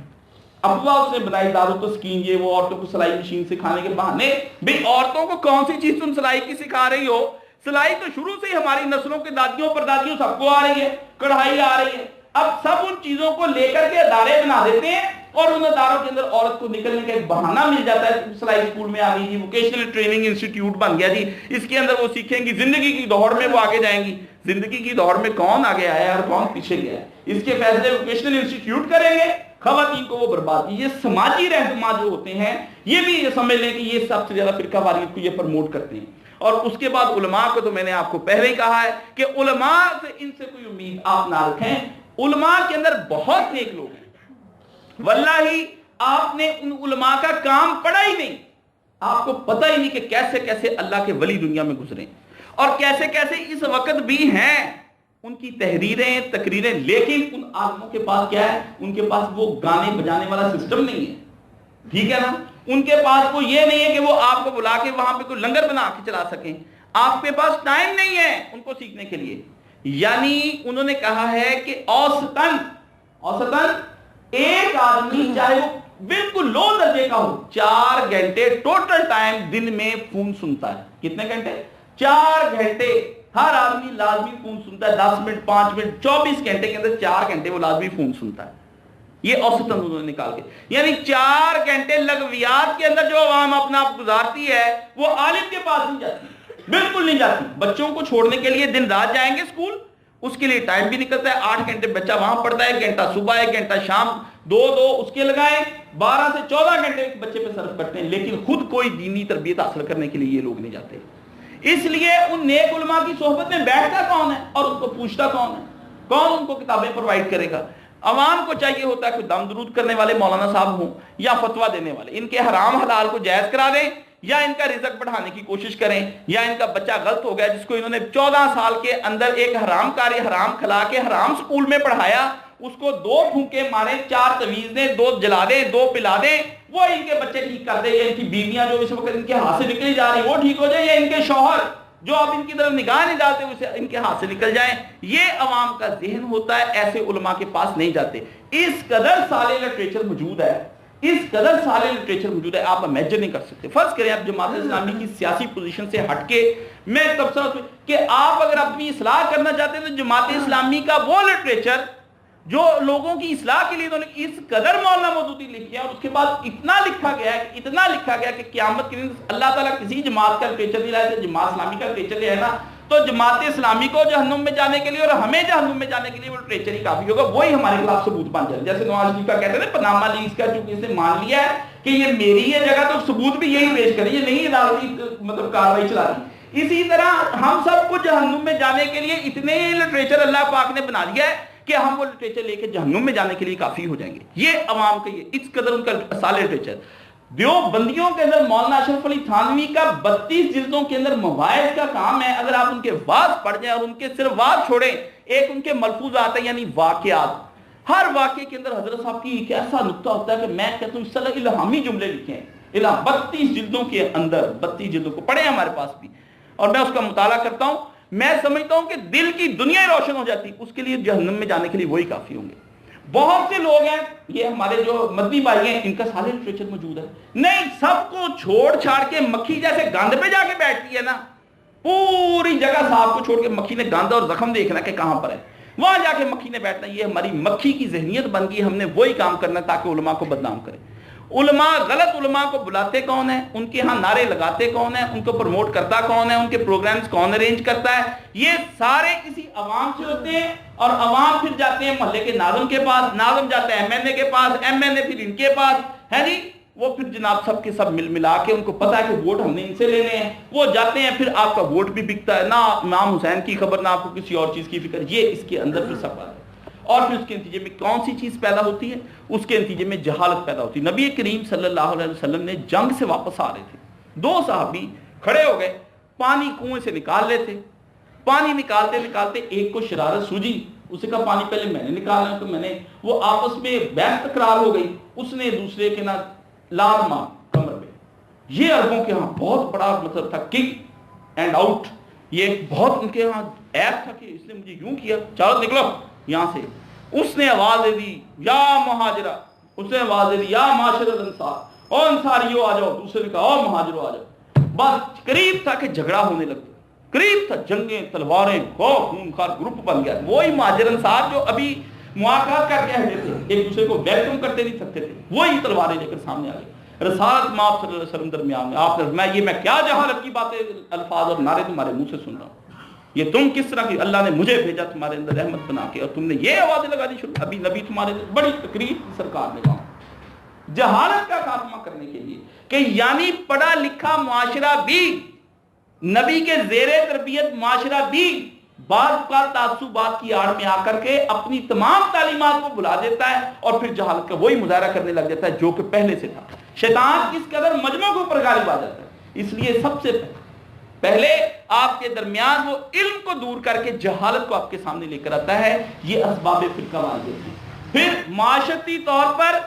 افواہ اس نے بنائی دارو تسکین، یہ وہ عورتوں کو سلائی مشین سکھانے کے بہانے. بھئی عورتوں کو کون سی چیز تم سلائی کی سکھا رہی ہو؟ سلائی تو شروع سے ہی ہماری نسلوں کے دادیوں پردادیوں سب کو آ رہی ہے، کڑھائی آ رہی ہے. اب سب ان چیزوں کو لے کر کے ادارے بنا دیتے ہیں اور ان اداروں کے اندر عورت کو نکلنے کا ایک بہانہ مل جاتا ہے. سلائی اسکول میں آ گئی جی، ووکیشنل ٹریننگ انسٹیٹیوٹ بن گیا جی، اس کے اندر وہ سیکھیں گی، زندگی کی دوڑ میں وہ آگے جائیں گی. زندگی کی دوڑ میں کون آگے آیا ہے اور کون پیچھے گیا ہے، اس کے فیصلے ووکیشنل انسٹیٹیوٹ کریں گے. خواتین کو وہ برباد. یہ سماجی رہنما جو ہوتے ہیں یہ بھی یہ سمجھ لیں کہ یہ سب سے زیادہ فرقہ واریت کو یہ پروموٹ کرتے ہیں. اور اس کے بعد علماء کو تو میں نے آپ کو پہلے ہی کہا ہے کہ علماء سے ان سے کوئی امید آپ نہ رکھیں. علماء کے اندر بہت نیک لوگ ہیں، واللہ آپ نے ان علماء کا کام پڑھا ہی نہیں، آپ کو پتہ ہی نہیں کہ کیسے کیسے اللہ کے ولی دنیا میں گزرے اور کیسے کیسے اس وقت بھی ہیں ان کی تحریریں تقریریں. لیکن ان عالموں کے پاس کیا ہے؟ ان کے پاس وہ گانے بجانے والا سسٹم نہیں ہے، ٹھیک ہے نا. ان کے پاس کوئی یہ نہیں ہے کہ وہ آپ کو بلا کے وہاں پہ کوئی لنگر بنا کے چلا سکیں. آپ کے پاس ٹائم نہیں ہے ان کو سیکھنے کے لیے. یعنی انہوں نے کہا ہے کہ اوسطاً ایک آدمی چاہے وہ بالکل لو درجے کا ہو 4 گھنٹے ٹوٹل ٹائم دن میں فون سنتا ہے. کتنے گھنٹے؟ 4 گھنٹے. ہر آدمی لازمی فون سنتا ہے، 10 منٹ 5 منٹ 24 گھنٹے کے اندر 4 گھنٹے وہ لازمی فون سنتا ہے. یہ اوسطاً انہوں نے نکال کے، یعنی 4 گھنٹے لغویات کے اندر جو عوام اپنا آپ گزارتی ہے وہ عالم کے پاس نہیں جاتی، بالکل نہیں جاتی. بچوں کو چھوڑنے کے لیے دن رات جائیں گے اسکول، اس کے لیے ٹائم بھی نکلتا ہے. 8 گھنٹے بچہ وہاں پڑھتا ہے، 1 گھنٹہ صبح 1 گھنٹہ شام، 2 اس کے لگائیں، 12 سے 14 گھنٹے بچے پہ صرف کرتے ہیں. لیکن خود کوئی دینی تربیت حاصل کرنے کے لیے یہ لوگ نہیں جاتے. اس لیے ان نیک علماء کی صحبت میں بیٹھتا کون ہے اور ان کو پوچھتا کون ہے؟ کون ان کو کتابیں پرووائڈ کرے گا؟ عوام کو چاہیے ہوتا ہے کوئی دم درود کرنے والے مولانا صاحب ہوں یا فتویٰ دینے والے، ان کے حرام حلال کو جائز کرا دیں یا ان کا رزق بڑھانے کی کوشش کریں. یا ان کا بچہ غلط ہو گیا جس کو انہوں نے 14 سال کے اندر ایک حرام کاری حرام کھلا کے حرام سکول میں پڑھایا، اس کو 2 پھونکے مارے، 4 تویز دیں، 2 جلا دیں، 2 پلا دیں، وہ ان کے بچے ٹھیک کر دے. یا ان کی بیویاں جو اس وقت ان کے ہاتھ سے نکلی جا رہی وہ ٹھیک ہو جائے، یا ان کے شوہر جو اب ان کی طرف نگاہ نہیں ڈالتے اسے ان کے ہاتھ سے نکل جائیں. یہ عوام کا ذہن ہوتا ہے، ایسے علماء کے پاس نہیں جاتے. اس قدر سالے لٹریچر موجود ہے، اس قدر سالے لٹریچر موجود ہے، آپ امیجن نہیں کر سکتے. فرض کریں آپ جماعت اسلامی کی سیاسی پوزیشن سے ہٹ کے میں تبصرہ کہ آپ اگر اپنی اصلاح کرنا چاہتے ہیں تو جماعت اسلامی کا وہ لٹریچر جو لوگوں کی اصلاح کے لیے انہوں نے اس قدر مولانا مودودی لکھی ہے، اور اس کے بعد اتنا لکھا گیا کہ قیامت کے دن اللہ تعالیٰ کسی جماعت کا لٹریچر نہیں لائے. جماعت اسلامی کا لٹریچر ہے نا، تو جماعت اسلامی کو جہنم میں جانے کے لیے اور ہمیں جہنم میں جانے کے لیے وہ لٹریچر ہی کافی ہوگا. وہی ہمارے خلاف ثبوت بن جائے. جیسے نواز شریف کا کہتے ہیں پناما لیکس کا، چونکہ اس نے مان لیا ہے کہ یہ میری ہے جگہ تو ثبوت بھی یہی پیش کریں، یہ نہیں عدالتی مطلب کاروائی چلا رہی. اسی طرح ہم سب کو جہنم میں جانے کے لیے اتنے لٹریچر اللہ پاک نے بنا دیا ہے کہ ہم وہ لٹریچر لے کے جہنم میں جانے کے لیے کافی ہو جائیں گے. یہ عوام کا یہ اس قدر ان کا سال لٹریچر. دیوبندیوں کے اندر مولانا اشرف علی تھانوی کا 32 جلدوں کے اندر مواعظ کا کام ہے. اگر آپ ان کے واعظ پڑھ جائیں اور ان کے صرف واعظ چھوڑیں، ایک ان کے ملفوظات ہیں یعنی واقعات. ہر واقعے کے اندر حضرت صاحب کی ایک ایسا نقطہ ہوتا ہے کہ میں کہتا ہوں اس طرح الہامی جملے لکھے ہیں. 32 جلدوں کے اندر، 32 جلدوں کو پڑھے ہمارے پاس بھی، اور میں اس کا مطالعہ کرتا ہوں، میں سمجھتا ہوں کہ دل کی دنیا روشن ہو جاتی، اس کے لیے جہنم میں جانے کے لیے وہی کافی ہوں گے۔ بہت سے لوگ ہیں، یہ ہمارے جو مدنی بھائی ہیں، ان کا سارے لٹریچر موجود ہے، نہیں سب کو چھوڑ چھاڑ کے مکھی جیسے گند پہ جا کے بیٹھتی ہے نا، پوری جگہ صاحب کو چھوڑ کے مکھی نے گند اور زخم دیکھنا کہ کہاں پر ہے، وہاں جا کے مکھی نے بیٹھنا۔ یہ ہماری مکھی کی ذہنیت بن گئی، ہم نے وہی کام کرنا تاکہ علماء کو بدنام کرے۔ علماء، غلط علماء کو بلاتے کون ہیں، ان کے ہاں نعرے لگاتے کون ہیں، ان کو پروموٹ کرتا کون ہے، ان کے پروگرامز کون ارینج کرتا ہے، یہ سارے کسی عوام سے ہوتے ہیں، اور عوام پھر جاتے ہیں محلے کے ناظم کے پاس، ناظم جاتا ہے ایم این اے کے پاس، ایم این اے پھر ان کے پاس ہے جی، وہ پھر جناب سب کے سب مل ملا کے، ان کو پتا ہے کہ ووٹ ہم نے ان سے لینے ہیں، وہ جاتے ہیں، پھر آپ کا ووٹ بھی بکتا ہے، نہ امام حسین کی خبر، نہ آپ کو کسی اور چیز کی فکر، یہ اس کے اندر پھر سب ہے۔ اور پھر اس کے نتیجے میں کون سی چیز پیدا ہوتی ہے؟ اس کے نتیجے میں جہالت پیدا ہوتی ہے۔ نبی کریم صلی اللہ علیہ وسلم نے جنگ سے واپس آ رہے تھے، 2 صحابی کھڑے ہو گئے، پانی کنویں سے نکال لیتے، پانی نکالتے نکالتے ایک کو شرارت سوجی، اسے کہا پانی پہلے میں نے نکالنا، تو میں نے، وہ آپس میں بحث تکرار ہو گئی، اس نے دوسرے کے نا لات مار کمر پہ۔ یہ عربوں کے ہاں بہت بڑا مطلب تھا، کک اینڈ آؤٹ، یہ بہت ان کے ہاں ایپ تھا کہ اس نے مجھے یوں کیا، چلو نکلو یہاں سے۔ اس نے آواز دے دی یا مہاجرہ، اس نے آواز دے دی یا معاشر الانصار، او انصاریو آ جاؤ، دوسرے نے کہا او مہاجرو آ جاؤ۔ بس قریب تھا کہ جھگڑا ہونے لگتا، قریب تھا، جنگیں، تلواریں، خونخوار گروپ بن گیا۔ وہی مہاجر انصار جو ابھی مواقعات کر کے ہٹے تھے، ایک دوسرے کو ویلکم کرتے نہیں تھکتے تھے، وہی تلواریں لے کر سامنے آ گئے۔ رسالت مآب صلی اللہ علیہ وسلم درمیان میں، آپ نے یہ میں کیا جہالت کی باتیں، الفاظ اور نعرے تمہارے منہ سے سن رہا ہوں، یہ تم کس طرح کی، اللہ نے مجھے بھیجا تمہارے اندر رحمت بنا کے، اور تم نے یہ آوازیں لگا دی شروع، ابھی نبی تمہارے اندر، بڑی تقریب سرکار نے کہا جہالت کا خاتمہ کرنے کے لیے، کہ یعنی پڑھا لکھا معاشرہ بھی، نبی کے زیر تربیت معاشرہ بھی بعض کا تعصبات کی آڑ میں آ کر کے اپنی تمام تعلیمات کو بھلا دیتا ہے، اور پھر جہالت کا وہی مظاہرہ کرنے لگ جاتا ہے جو کہ پہلے سے تھا۔ شیطان کس قدر مجمع کے اوپر غالب آ جاتا ہے، اس لیے سب سے پہلے آپ کے درمیان وہ علم کو دور کر کے جہالت کو آپ کے سامنے لے کر آتا ہے، یہ اسباب فرقہ واریت ہیں۔ پھر معاشرتی طور پر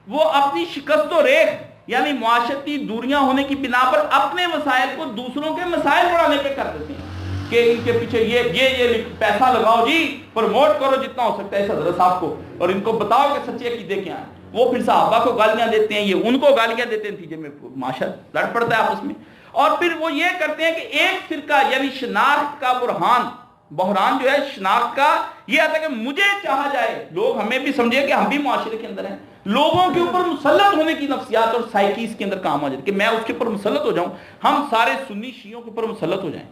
وہ اپنی شکست و ریخ، یعنی معاشرتی دوریاں ہونے کی بنا پر اپنے مسائل کو دوسروں کے مسائل بڑھانے پہ کر دیتے ہیں، کہ ان کے پیچھے یہ پیسہ لگاؤ جی، پروموٹ کرو جتنا ہو سکتا ہے اس حضرت صاحب کو، اور ان کو بتاؤ کہ سچے عقیدے کیا ہیں۔ وہ پھر صحابہ کو گالیاں دیتے ہیں، یہ ان کو گالیاں دیتے ہیں، نتیجے میں معاشرہ لڑ پڑتا ہے آپس میں۔ اور پھر وہ یہ کرتے ہیں کہ ایک فرقہ، یعنی شناخت کا بحران جو ہے شناخت کا، یہ آتا ہے کہ مجھے چاہا جائے، لوگ ہمیں بھی سمجھے کہ ہم بھی معاشرے کے اندر ہیں، لوگوں کے اوپر مسلط ہونے کی نفسیات اور سائیکی اس کے اندر کام آ جاتی کہ میں اس کے اوپر مسلط ہو جاؤں، ہم سارے سنی شیعوں کے اوپر مسلط ہو جائیں،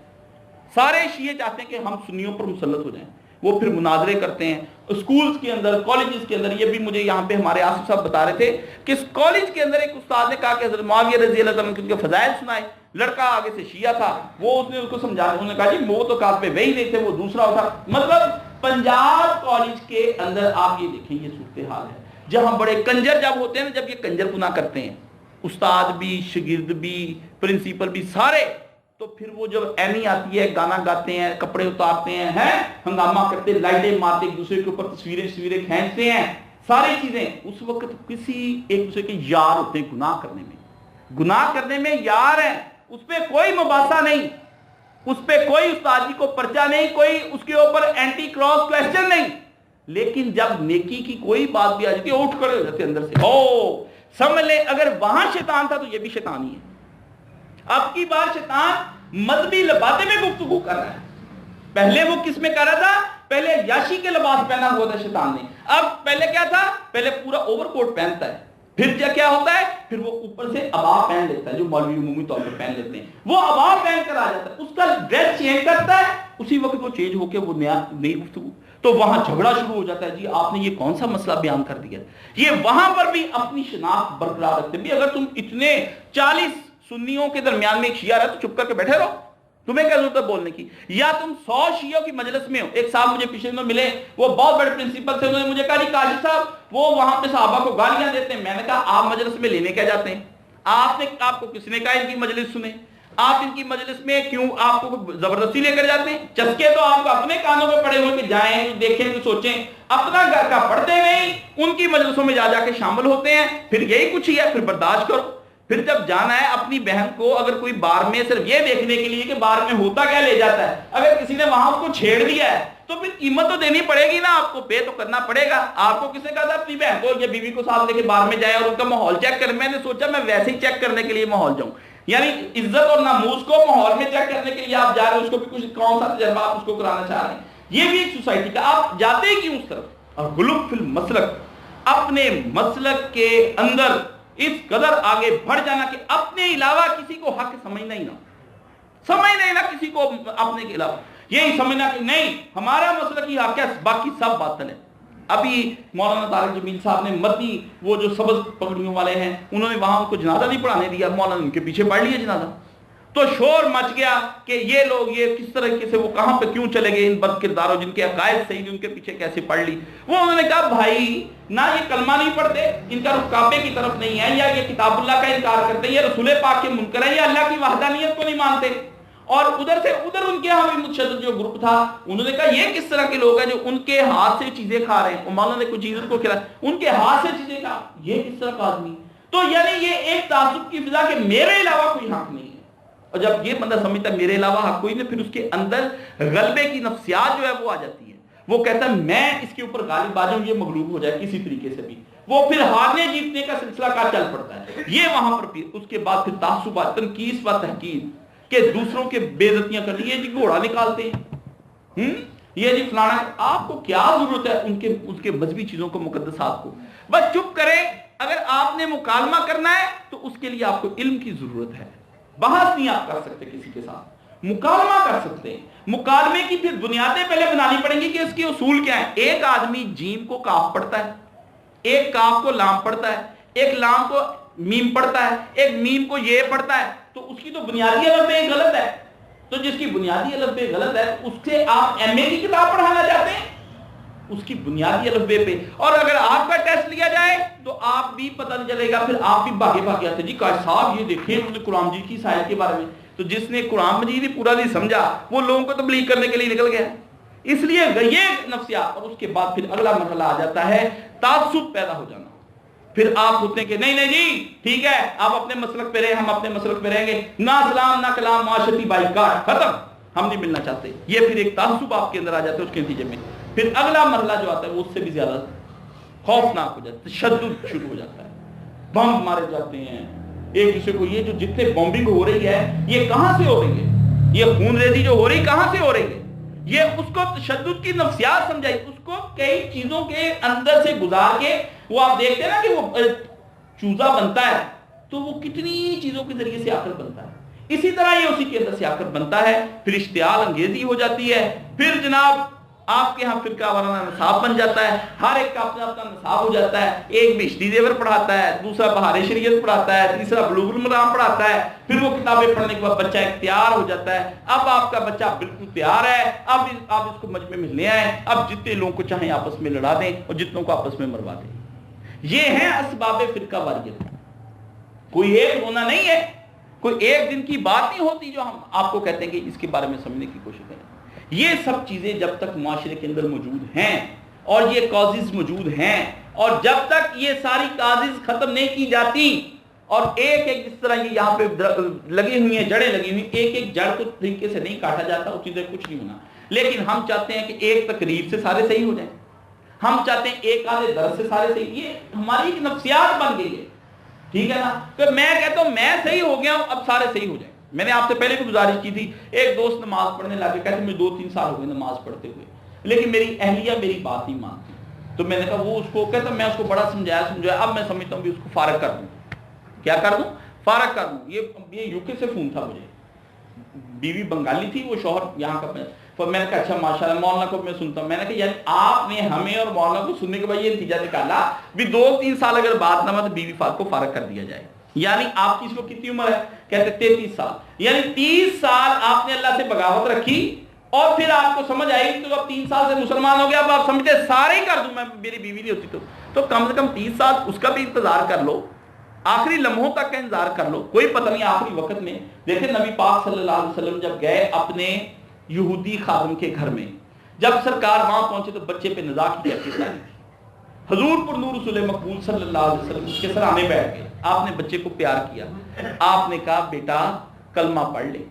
سارے شیعہ چاہتے ہیں کہ ہم سنیوں پر مسلط ہو جائیں۔ وہ پھر مناظرے کرتے ہیں اسکولز کے اندر، کالجز کے اندر۔ یہ بھی مجھے یہاں پہ ہمارے آصف صاحب بتا رہے تھے کہ اس کالج کے اندر ایک استاد نے کہا کہ حضرت معاویہ رضی اللہ عنہ کے فضائل سنائے، لڑکا آگے سے شیعہ تھا، وہ اس نے اس کو سمجھایا، انہوں نے کہا جی وہ تو کاتب وہی نہیں تھے، وہ دوسرا تھا۔ مطلب پنجاب کالج کے اندر آپ یہ دیکھیں یہ صورتحال ہے، جہاں بڑے کنجر جب ہوتے ہیں نا، جب یہ کنجر گناہ کرتے ہیں، استاد بھی، شاگرد بھی، پرنسپل بھی، سارے، تو پھر وہ جب اینی آتی ہے، گانا گاتے ہیں، کپڑے اتارتے ہیں، ہنگامہ کرتے، لائٹیں مارتے، ایک دوسرے کے اوپر تصویریں کھینچتے ہیں، ساری چیزیں، اس وقت کسی ایک دوسرے کے یار ہوتے ہیں گناہ کرنے میں یار ہیں، اس پہ کوئی مباحثہ نہیں، اس پہ کوئی استاد جی کو پرچہ نہیں، کوئی اس کے اوپر اینٹی کراس کویسچن نہیں، لیکن جب نیکی کی کوئی بات بھی آ جاتی ہے اٹھ کھڑے ہو جاتے اندر سے، او سمجھ لیں اگر وہاں شیطان تھا تو یہ بھی شیطان ہی ہے۔ اب کی بار شیطان مذہبی لباسے میں گفتگو کر رہا ہے، پہلے وہ کس میں کر رہا تھا؟ پہلے یاشی کے لباس پہنا ہوا تھا شیطان نے، اب پہلے کیا تھا؟ پہلے پورا اوور کوٹ پہنتا ہے، پھر کیا ہوتا ہے؟ پھر وہ اوپر سے عبا پہن لیتا ہے، جو مولوی عمومی طور پر پہن لیتے ہیں، وہ عبا پہن کر آ جاتا ہے، اس کا ڈریس چینج کرتا ہے، اسی وقت وہ چینج ہو کے وہ نئی گفتگو، تو وہاں جھگڑا شروع ہو جاتا ہے، جی آپ نے یہ کون سا مسئلہ بیان کر دیا۔ یہ وہاں پر بھی اپنی شناخت برقرار رکھتے ہیں، اگر تم اتنے 40 سنیوں کے درمیان میں ایک شیعہ رہا تو چپ کر کے بیٹھے رہو، تمہیں کیا ضرورت ہے بولنے کی؟ یا تم 100 شیعوں کی مجلس میں ہو، ایک صاحب مجھے پچھلے دنوں ملے، وہ بہت بڑے پرنسپل تھے، انہوں نے مجھے کہا جی کاشف صاحب وہ وہاں پہ صحابہ کو گالیاں دیتے ہیں، میں نے کہا آپ مجلس میں لینے کیا جاتے ہیں؟ آپ کو کس نے کہا ان کی مجلس سنیں؟ آپ ان کی مجلس میں کیوں آپ کو زبردستی لے کر جاتے ہیں؟ چسکے تو آپ کو اپنے کانوں پہ پڑے ہوئے کہ جائیں دیکھیں سوچیں، اپنا گھر کا پڑھتے نہیں، ان کی مجلسوں میں جا کے شامل ہوتے ہیں، پھر یہی کچھ ہی ہے، پھر برداشت کرو۔ پھر جب جانا ہے اپنی بہن کو اگر کوئی بار میں صرف یہ دیکھنے کے لیے کہ بار میں ہوتا کیا لے جاتا ہے، اگر کسی نے وہاں اس کو چھیڑ دیا ہے تو پھر قیمت تو دینی پڑے گی نا، آپ کو پے تو کرنا پڑے گا۔ آپ کو کس نے کہا تھا اپنی بہن کو یا بیوی کو ساتھ لے کے بار میں جائے اور ان کا ماحول چیک کرے؟ میں نے سوچا میں ویسے ہی چیک کرنے کے لیے ماحول جاؤں، یعنی عزت اور ناموس کو ماحول میں چیک کرنے کے لیے آپ جا رہے ہیں، اس کو بھی کچھ کون سا تجربہ آپ اس کو کرانا چاہ رہے ہیں؟ یہ بھی ایک سوسائٹی کا، آپ جاتے ہی کیوں اس طرف؟ اور غلو فی المسلک، اپنے مسلک کے اندر اس قدر آگے بڑھ جانا کہ اپنے علاوہ کسی کو حق سمجھنا ہی نہ کسی کو اپنے کے علاوہ، یہی سمجھنا کہ نہیں ہمارا مسلک ہی حق ہے، باقی سب باطل ہے۔ ابھی مولانا طارق جمیل صاحب نے مدنی وہ جو سبز پگڑیوں والے ہیں انہوں نے وہاں ان کو جنازہ نہیں پڑھانے دیا، مولانا ان کے پیچھے پڑھ لیا جنازہ، تو شور مچ گیا کہ یہ لوگ یہ کس طریقے سے وہ کہاں پہ کیوں چلے گئے، ان بد کرداروں جن کے عقائد صحیح نہیں ان کے پیچھے کیسے پڑھ لی۔ وہ انہوں نے کہا بھائی نہ یہ کلمہ نہیں پڑھتے، ان کا رخ کعبے کی طرف نہیں ہے، یا یہ کتاب اللہ کا انکار کرتے ہیں، یہ رسول پاک کے منکر ہیں، یا اللہ کی وحدانیت کو نہیں مانتے۔ اور ادھر سے ادھر ان کے ہاں بھی متشدد جو گروپ تھا انہوں نے کہا یہ کس طرح کے لوگ ہیں جو ان کے ہاتھ سے چیزیں کھا رہے ہیں، مولانا نے کچھ چیزیں کو کھلا ان کے ہاتھ سے چیزیں کھا، یہ کس طرح کا آدمی؟ تو یعنی یہ ایک تعصب کی فضا کہ میرے علاوہ کوئی حق نہیں ہے، اور جب یہ بندہ سمجھتا ہے میرے علاوہ حق کوئی نہیں، پھر اس کے اندر غلبے کی نفسیات جو ہے وہ آ جاتی ہے، وہ کہتا ہے میں اس کے اوپر غالب آ جاؤں، یہ مغلوب ہو جائے کسی طریقے سے بھی، وہ پھر ہارنے جیتنے کا سلسلہ کا چل پڑتا ہے۔ یہ وہاں پر پھر اس کے بعد پھر تعصبات، تنقیص و تحقیر کہ دوسروں کے بے عزتیاں کر لی، یہ جی گھوڑا نکالتے ہیں، یہ جی فلانا، آپ کو کیا ضرورت ہے ان کے مذہبی چیزوں کو، مقدسات کو؟ بس چپ کریں۔ اگر آپ نے مکالمہ کرنا ہے تو اس کے لیے آپ کو علم کی ضرورت ہے، بحث نہیں آپ کر سکتے کسی کے ساتھ، مکالمہ کر سکتے ہیں۔ مکالمے کی پھر بنیادیں پہلے بنانی پڑیں گی کہ اس کے اصول کیا ہیں۔ ایک آدمی جیم کو کاف پڑھتا ہے، ایک کاف کو لام پڑھتا ہے، ایک لام کو میم پڑھتا ہے، ایک میم کو یہ پڑھتا ہے، تو اس کی تو بنیادی الفبے غلط ہے۔ تو جس کی بنیادی الفبے غلط ہے اس سے آپ ایم اے کی کتاب پڑھانا چاہتے ہیں اس کی بنیادی الفبے پہ، اور اگر آپ کا ٹیسٹ لیا جائے تو آپ بھی پتہ نہیں چلے گا، پھر آپ بھی بھاگے آتے جی قاری صاحب یہ دیکھیں انہوں نے قرآن مجید کی سائد کے بارے میں، تو جس نے قرآن مجید ہی پورا نہیں سمجھا وہ لوگوں کو تبلیغ کرنے کے لیے نکل گیا۔ اس لیے یہ نفسیات، اور اس کے بعد پھر اگلا مرحلہ آ جاتا ہے تعصب پیدا ہو جانا۔ پھر آپ ہوتے ہیں کہ نہیں جی ٹھیک ہے آپ اپنے مسلک پہ رہیں، ہم اپنے مسلک پہ رہیں گے، نہ اسلام نہ کلام، معاشرتی بائیکاٹ، ختم، ہم نہیں ملنا چاہتے۔ یہ پھر ایک تعصب آپ کے اندر آ جاتا ہے، اس کے نتیجے میں پھر اگلا مرحلہ جو آتا ہے وہ اس سے بھی زیادہ خوفناک ہو جاتا ہے، تشدد شروع ہو جاتا ہے، بم مارے جاتے ہیں ایک دوسرے کو۔ یہ جو جتنے بمبنگ ہو رہی ہے یہ کہاں سے ہو رہی ہے؟ یہ خون ریزی جو ہو رہی کہاں سے ہو رہی ہے؟ یہ اس کو تشدد کی نفسیات سمجھائی، اس کو کئی چیزوں کے اندر سے گزار کے، وہ آپ دیکھتے ہیں نا کہ وہ چوزا بنتا ہے تو وہ کتنی چیزوں کے ذریعے سے آخر بنتا ہے، اسی طرح یہ اسی کے اندر سے آخر بنتا ہے، پھر اشتعال انگیزی ہو جاتی ہے، پھر جناب آپ کے ہاں فرقہ وارانہ نصاب بن جاتا ہے، ہر ایک کا اپنا اپنا نصاب ہو جاتا ہے، ایک بہشتی زیور پڑھاتا ہے، دوسرا بہار شریعت پڑھاتا ہے، تیسرا بلوغ المرام پڑھاتا ہے، پھر وہ کتابیں پڑھنے کے بعد بچہ ایک تیار ہو جاتا ہے۔ اب آپ کا بچہ بالکل تیار ہے، اب آپ اس کو مجمع میں لے آئیں، اب جتنے لوگوں کو چاہیں آپس میں لڑا دیں اور جتنوں کو آپس میں مروا دیں۔ یہ ہیں اسباب فرقہ واریت۔ کوئی ایک ہونا نہیں ہے، کوئی ایک دن کی بات نہیں ہوتی جو ہم آپ کو کہتے ہیں کہ اس کے بارے میں سمجھنے کی کوشش کریں۔ یہ سب چیزیں جب تک معاشرے کے اندر موجود ہیں اور یہ کازز موجود ہیں، اور جب تک یہ ساری کازز ختم نہیں کی جاتی، اور ایک ایک جس طرح یہ یہاں پہ لگی ہوئی ہیں، جڑیں لگی ہوئی، ایک ایک جڑ کو طریقے سے نہیں کاٹا جاتا، اس چیزیں کچھ نہیں ہونا۔ لیکن ہم چاہتے ہیں کہ ایک تقریر سے سارے صحیح ہو جائیں، ہم چاہتے ہیں ایک آدھے درس سے سارے صحیح، یہ ہماری ایک نفسیات بن گئی ہے، ٹھیک ہے نا؟ کہ میں کہتا ہوں میں صحیح ہو گیا ہوں، اب سارے صحیح ہو جائیں۔ میں نے آپ سے پہلے بھی گزارش کی تھی، ایک دوست نماز پڑھنے لگے، کہتے مجھے 2-3 سال ہو گئے نماز پڑھتے ہوئے، لیکن میری اہلیہ میری بات نہیں مانتی، تو میں نے کہا وہ اس کو کہتا میں اس کو بڑا سمجھایا، اب میں سمجھتا ہوں کہ اس کو فارغ کر دوں۔ کیا کر دوں؟ فارغ کر دوں۔ یہ یو کے سے فون تھا مجھے، بیوی بنگالی تھی، وہ شوہر یہاں کا، میں نے کہا اچھا ماشاءاللہ، مولانا کو میں سنتا ہوں۔ میں نے کہا یعنی آپ نے ہمیں اور مولانا کو سننے کے بعد یہ نتیجہ نکالا بھی 2-3 سال اگر بات نہ ہو تو بیوی کو فارغ کر دیا جائے۔ یعنی آپ کی اس وقت کتنی عمر ہے؟ کہتے 33 سال، یعنی 30 سال آپ نے اللہ سے بغاوت رکھی، اور پھر آپ کو سمجھ آئی تو اب 3 سال سے مسلمان ہو گیا، اب آپ سمجھتے سارے ہی کر دوں میں، میری بیوی نہیں ہوتی تو کم سے کم 30 سال اس کا بھی انتظار کر لو، آخری لمحوں تک کا انتظار کر لو، کوئی پتہ نہیں آخری وقت میں۔ دیکھیں نبی پاک صلی اللہ علیہ وسلم جب گئے اپنے یہودی خادم کے گھر میں، جب سرکار وہاں پہنچے تو بچے پہ نزاع کی کیفیت آئی تھی، حضور پر نور رسول مقبول صلی اللہ علیہ وسلم اس کے سرانے بیٹھ گئے. آپ نے بچے کو پیار کیا, آپ نے کہا بیٹا کلمہ پڑھ لے,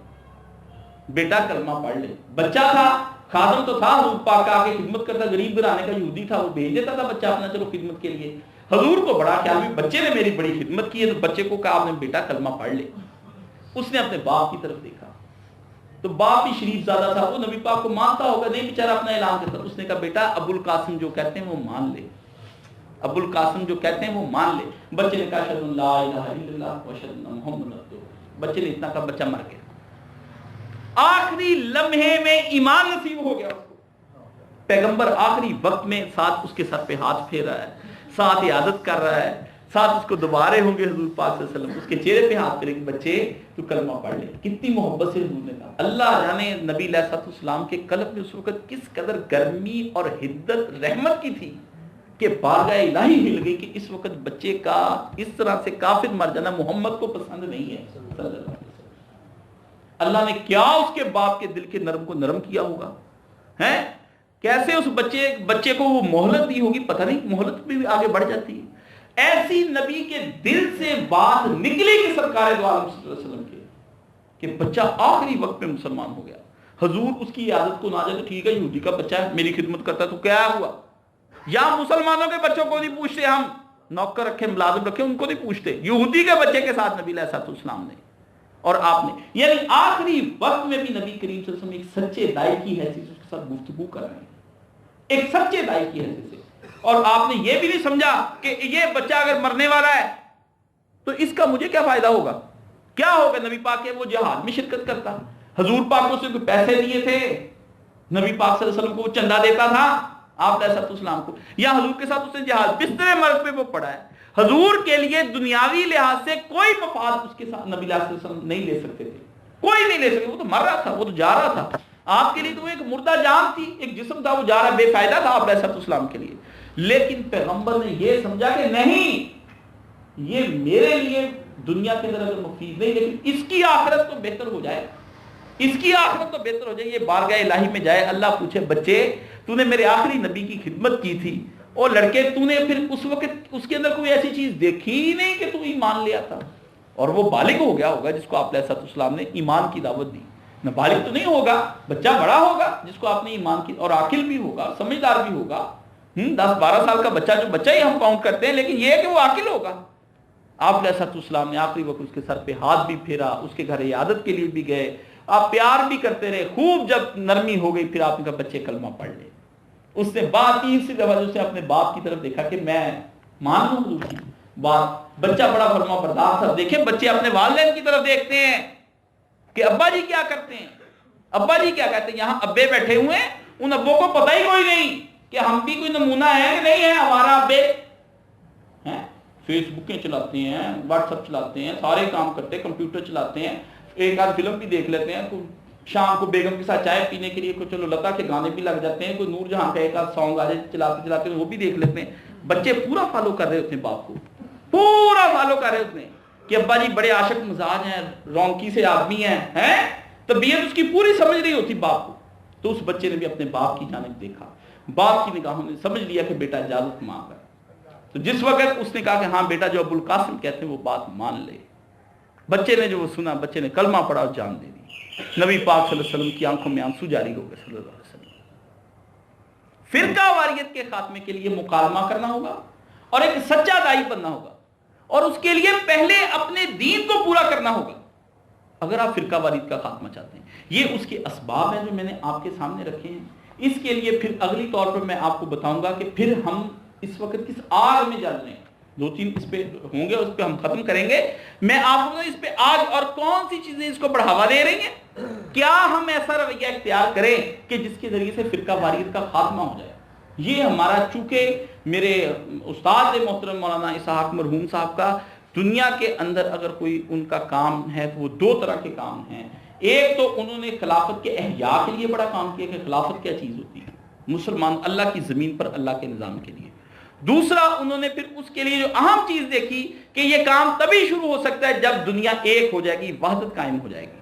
بیٹا کلمہ پڑھ لے. بچہ تھا, خادم تو تھا, حضور پاک کا کے خدمت کرتا, غریب گھرانے کا یہودی تھا, وہ بھیج دیتا تھا بچہ اپنا چلو خدمت کے لیے. حضور کو بڑا خیال بھی بچے نے میری بڑی خدمت کی ہے, تو بچے کو کہا آپ نے بیٹا کلمہ پڑھ لے. اس نے اپنے باپ کی طرف دیکھا تو باپ بھی شریف زادہ تھا, وہ نبی پاک کو مانتا ہوگا, نہیں بیچارہ اپنا اعلان کرتا. اس نے کہا بیٹا ابو القاسم جو کہتے ہیں وہ مان لے, ابو القاسم جو کہتے ہیں وہ مان لے. بچے نے کہا اشہد ان لا الہ الا اللہ و اشہد ان محمد رسول اللہ. بچے نے اتنا کہا, بچہ مر گیا. آخری لمحے میں ایمان نصیب ہو گیا اس کو. پیغمبر آخری وقت میں ساتھ اس کے سر پہ ہاتھ پھیر رہا ہے, ساتھ عیادت کر رہا ہے, ساتھ اس کو دوبارے ہوں گے حضور پاک صلی اللہ علیہ وسلم اس کے چہرے پہ ہاتھ پھیرے کہ بچے تو کلمہ پڑھ لے. کتنی محبت سے حضور نے کہا. اللہ جانے نبی علیہ السلام کے قلب میں اس وقت کس قدر گرمی اور حدت رحمت کی تھی کہ بارگاہ الہی ہل گئی کہ اس وقت بچے کا اس طرح سے کافر مر جانا محمد کو پسند نہیں ہے صلی اللہ علیہ وسلم. اللہ نے کیا اس کے باپ کے دل کے نرم کو نرم کیا ہوگا, ہیں کیسے اس بچے کو وہ مہلت دی ہوگی, پتہ نہیں مہلت بھی آگے بڑھ جاتی ہے. ایسی نبی کے دل سے بات نکلی کہ سرکار دو عالم صلی اللہ علیہ وسلم کے کہ بچہ آخری وقت میں مسلمان ہو گیا. حضور اس کی عادت کو نہ جائے تو ٹھیک ہے یہودی کا بچہ ہے میری خدمت کرتا ہے تو کیا ہوا, یا مسلمانوں کے بچوں کو نہیں پوچھتے, ہم نوکر رکھے ملازم رکھے ان کو نہیں پوچھتے, یہودی کے بچے کے ساتھ نبی علیہ السلام نے اور آپ نے, یعنی آخری وقت میں بھی نبی کریم صلی اللہ علیہ وسلم ایک سچے دائی کی حیثیت اس کے ساتھ گفتگو کر رہے ہیں, ایک سچے دائی کی حیثیت سے. اور آپ نے یہ بھی نہیں سمجھا کہ یہ بچہ اگر مرنے والا ہے تو اس کا مجھے کیا فائدہ ہوگا, کیا ہوگا. نبی پاک کے وہ جہاد میں شرکت کرتا, حضور پاک کو اس نے پیسے دیے تھے, نبی پاک صلی اللہ علیہ وسلم کو وہ چندہ دیتا تھا آپ علیہ السلام کو, یا حضور کے ساتھ اس نے جہاد بستر مرگ پہ وہ پڑا ہے. حضور کے لیے دنیاوی لحاظ سے کوئی مفاد اس کے ساتھ نبی علیہ السلام نہیں لے سکتے تھے, کوئی نہیں لے سکتے. وہ تو مر رہا تھا, وہ تو جا رہا تھا. آپ کے لیے تو ایک مردہ جان تھی, ایک جسم تھا, وہ جا رہا بے فائدہ تھا آپ علیہ السلام کے لیے. لیکن پیغمبر نے یہ سمجھا کہ نہیں, یہ میرے لیے دنیا کے اندر اگر مفید نہیں, لیکن اس کی آخرت تو بہتر ہو جائے, اس کی آخرت تو بہتر ہو جائے. یہ بارگاہ الہی میں جائے, اللہ پوچھے بچے تو نے میرے آخری نبی کی خدمت کی تھی, اور لڑکے تو نے پھر اس وقت اس کے اندر کوئی ایسی چیز دیکھی ہی نہیں کہ تو ایمان لیا تھا. اور وہ بالغ ہو گیا ہوگا جس کو آپ علیہ السلام نے ایمان کی دعوت دی. نہ بالغ تو نہیں ہوگا, بچہ بڑا ہوگا جس کو آپ نے ایمان کی, اور عاقل بھی ہوگا, سمجھدار بھی ہوگا. 10-12 سال کا بچہ جو بچہ ہی ہم کاؤنٹ کرتے ہیں, لیکن یہ ہے کہ وہ عاقل ہوگا. آپ علیہ السلام نے آخری وقت اس کے سر پہ ہاتھ بھی پھیرا, اس کے گھر عیادت کے لیے بھی گئے, آپ پیار بھی کرتے رہے. خوب جب نرمی ہو گئی پھر آپ نے کہا بچے کلمہ پڑھ لے. اس نے بات تیسری دفعہ اس نے اپنے باپ کی طرف دیکھا کہ میں مان لوں حضور کی بات. بچہ بڑا فرما بردار تھا. دیکھیں بچے اپنے والدین کی طرف دیکھتے ہیں کہ ابا جی کیا کرتے ہیں, ابا جی کیا کہتے ہیں. یہاں ابے بیٹھے ہوئے ہیں, ان ابوں کو پتہ ہی کوئی نہیں کہ ہم بھی کوئی نمونہ ہے کہ نہیں ہے. ہمارا ابے فیس بکیں چلاتے ہیں, واٹس ایپ چلاتے ہیں, سارے کام کرتے ہیں, کمپیوٹر چلاتے ہیں, ایک آدھ فلم بھی دیکھ لیتے ہیں, شام کو بیگم کے ساتھ چائے پینے کے لیے کوئی چلو لتا کے گانے بھی لگ جاتے ہیں, کوئی نور جہاں کا ایک آدھ سانگ آ جائے چلاتے چلاتے وہ بھی دیکھ لیتے ہیں. بچے پورا فالو کر رہے ہوتے ہیں باپ کو, پورا فالو کر رہے ہوتے ہیں کہ ابا جی بڑے عاشق مزاج ہیں, رونقی سے آدمی ہیں, طبیعت اس کی پوری سمجھ رہی ہوتی باپ کو. تو اس بچے نے بھی اپنے باپ کی جانب دیکھا, باپ کی نگاہوں نے سمجھ لیا کہ بیٹا اجازت مانگ رہا ہے. تو جس وقت اس نے کہا کہ ہاں بیٹا جو ابو القاسم کہتے ہیں وہ بات مان لے, بچے نے جو سنا, بچے نے کلمہ پڑھا اور جان دے دی. نبی پاک صلی اللہ علیہ وسلم کی آنکھوں میں آنسو جاری ہو گئے صلی اللہ علیہ وسلم. فرقہ واریت کے خاتمے کے لیے مکالمہ کرنا ہوگا اور ایک سچا دائی بننا ہوگا, اور اس کے لیے پہلے اپنے دین کو پورا کرنا ہوگا اگر آپ فرقہ واریت کا خاتمہ چاہتے ہیں. یہ اس کے اسباب ہیں جو میں نے آپ کے سامنے رکھے ہیں. اس کے لیے پھر اگلی طور پر میں آپ کو بتاؤں گا کہ پھر ہم اس وقت کس آگ میں جل رہے ہیں. 2-3 اس پہ ہوں گے, اس پہ ہم ختم کریں گے. میں آپ کو اس پہ آگ اور کون سی چیزیں اس کو بڑھاوا دے رہی ہیں, کیا ہم ایسا رویہ اختیار کریں کہ جس کے ذریعے سے فرقہ واریت کا خاتمہ ہو جائے. یہ ہمارا, چونکہ میرے استاد محترم مولانا اسحاق مرحوم صاحب کا دنیا کے اندر اگر کوئی ان کا کام ہے تو وہ 2 طرح کے کام ہیں. ایک تو انہوں نے خلافت کے احیاء کے لیے بڑا کام کیا کہ خلافت کیا چیز ہوتی ہے, مسلمان اللہ کی زمین پر اللہ کے نظام کے لیے. دوسرا انہوں نے پھر اس کے لیے جو اہم چیز دیکھی کہ یہ کام تبھی شروع ہو سکتا ہے جب دنیا ایک ہو جائے گی, وحدت قائم ہو جائے گی.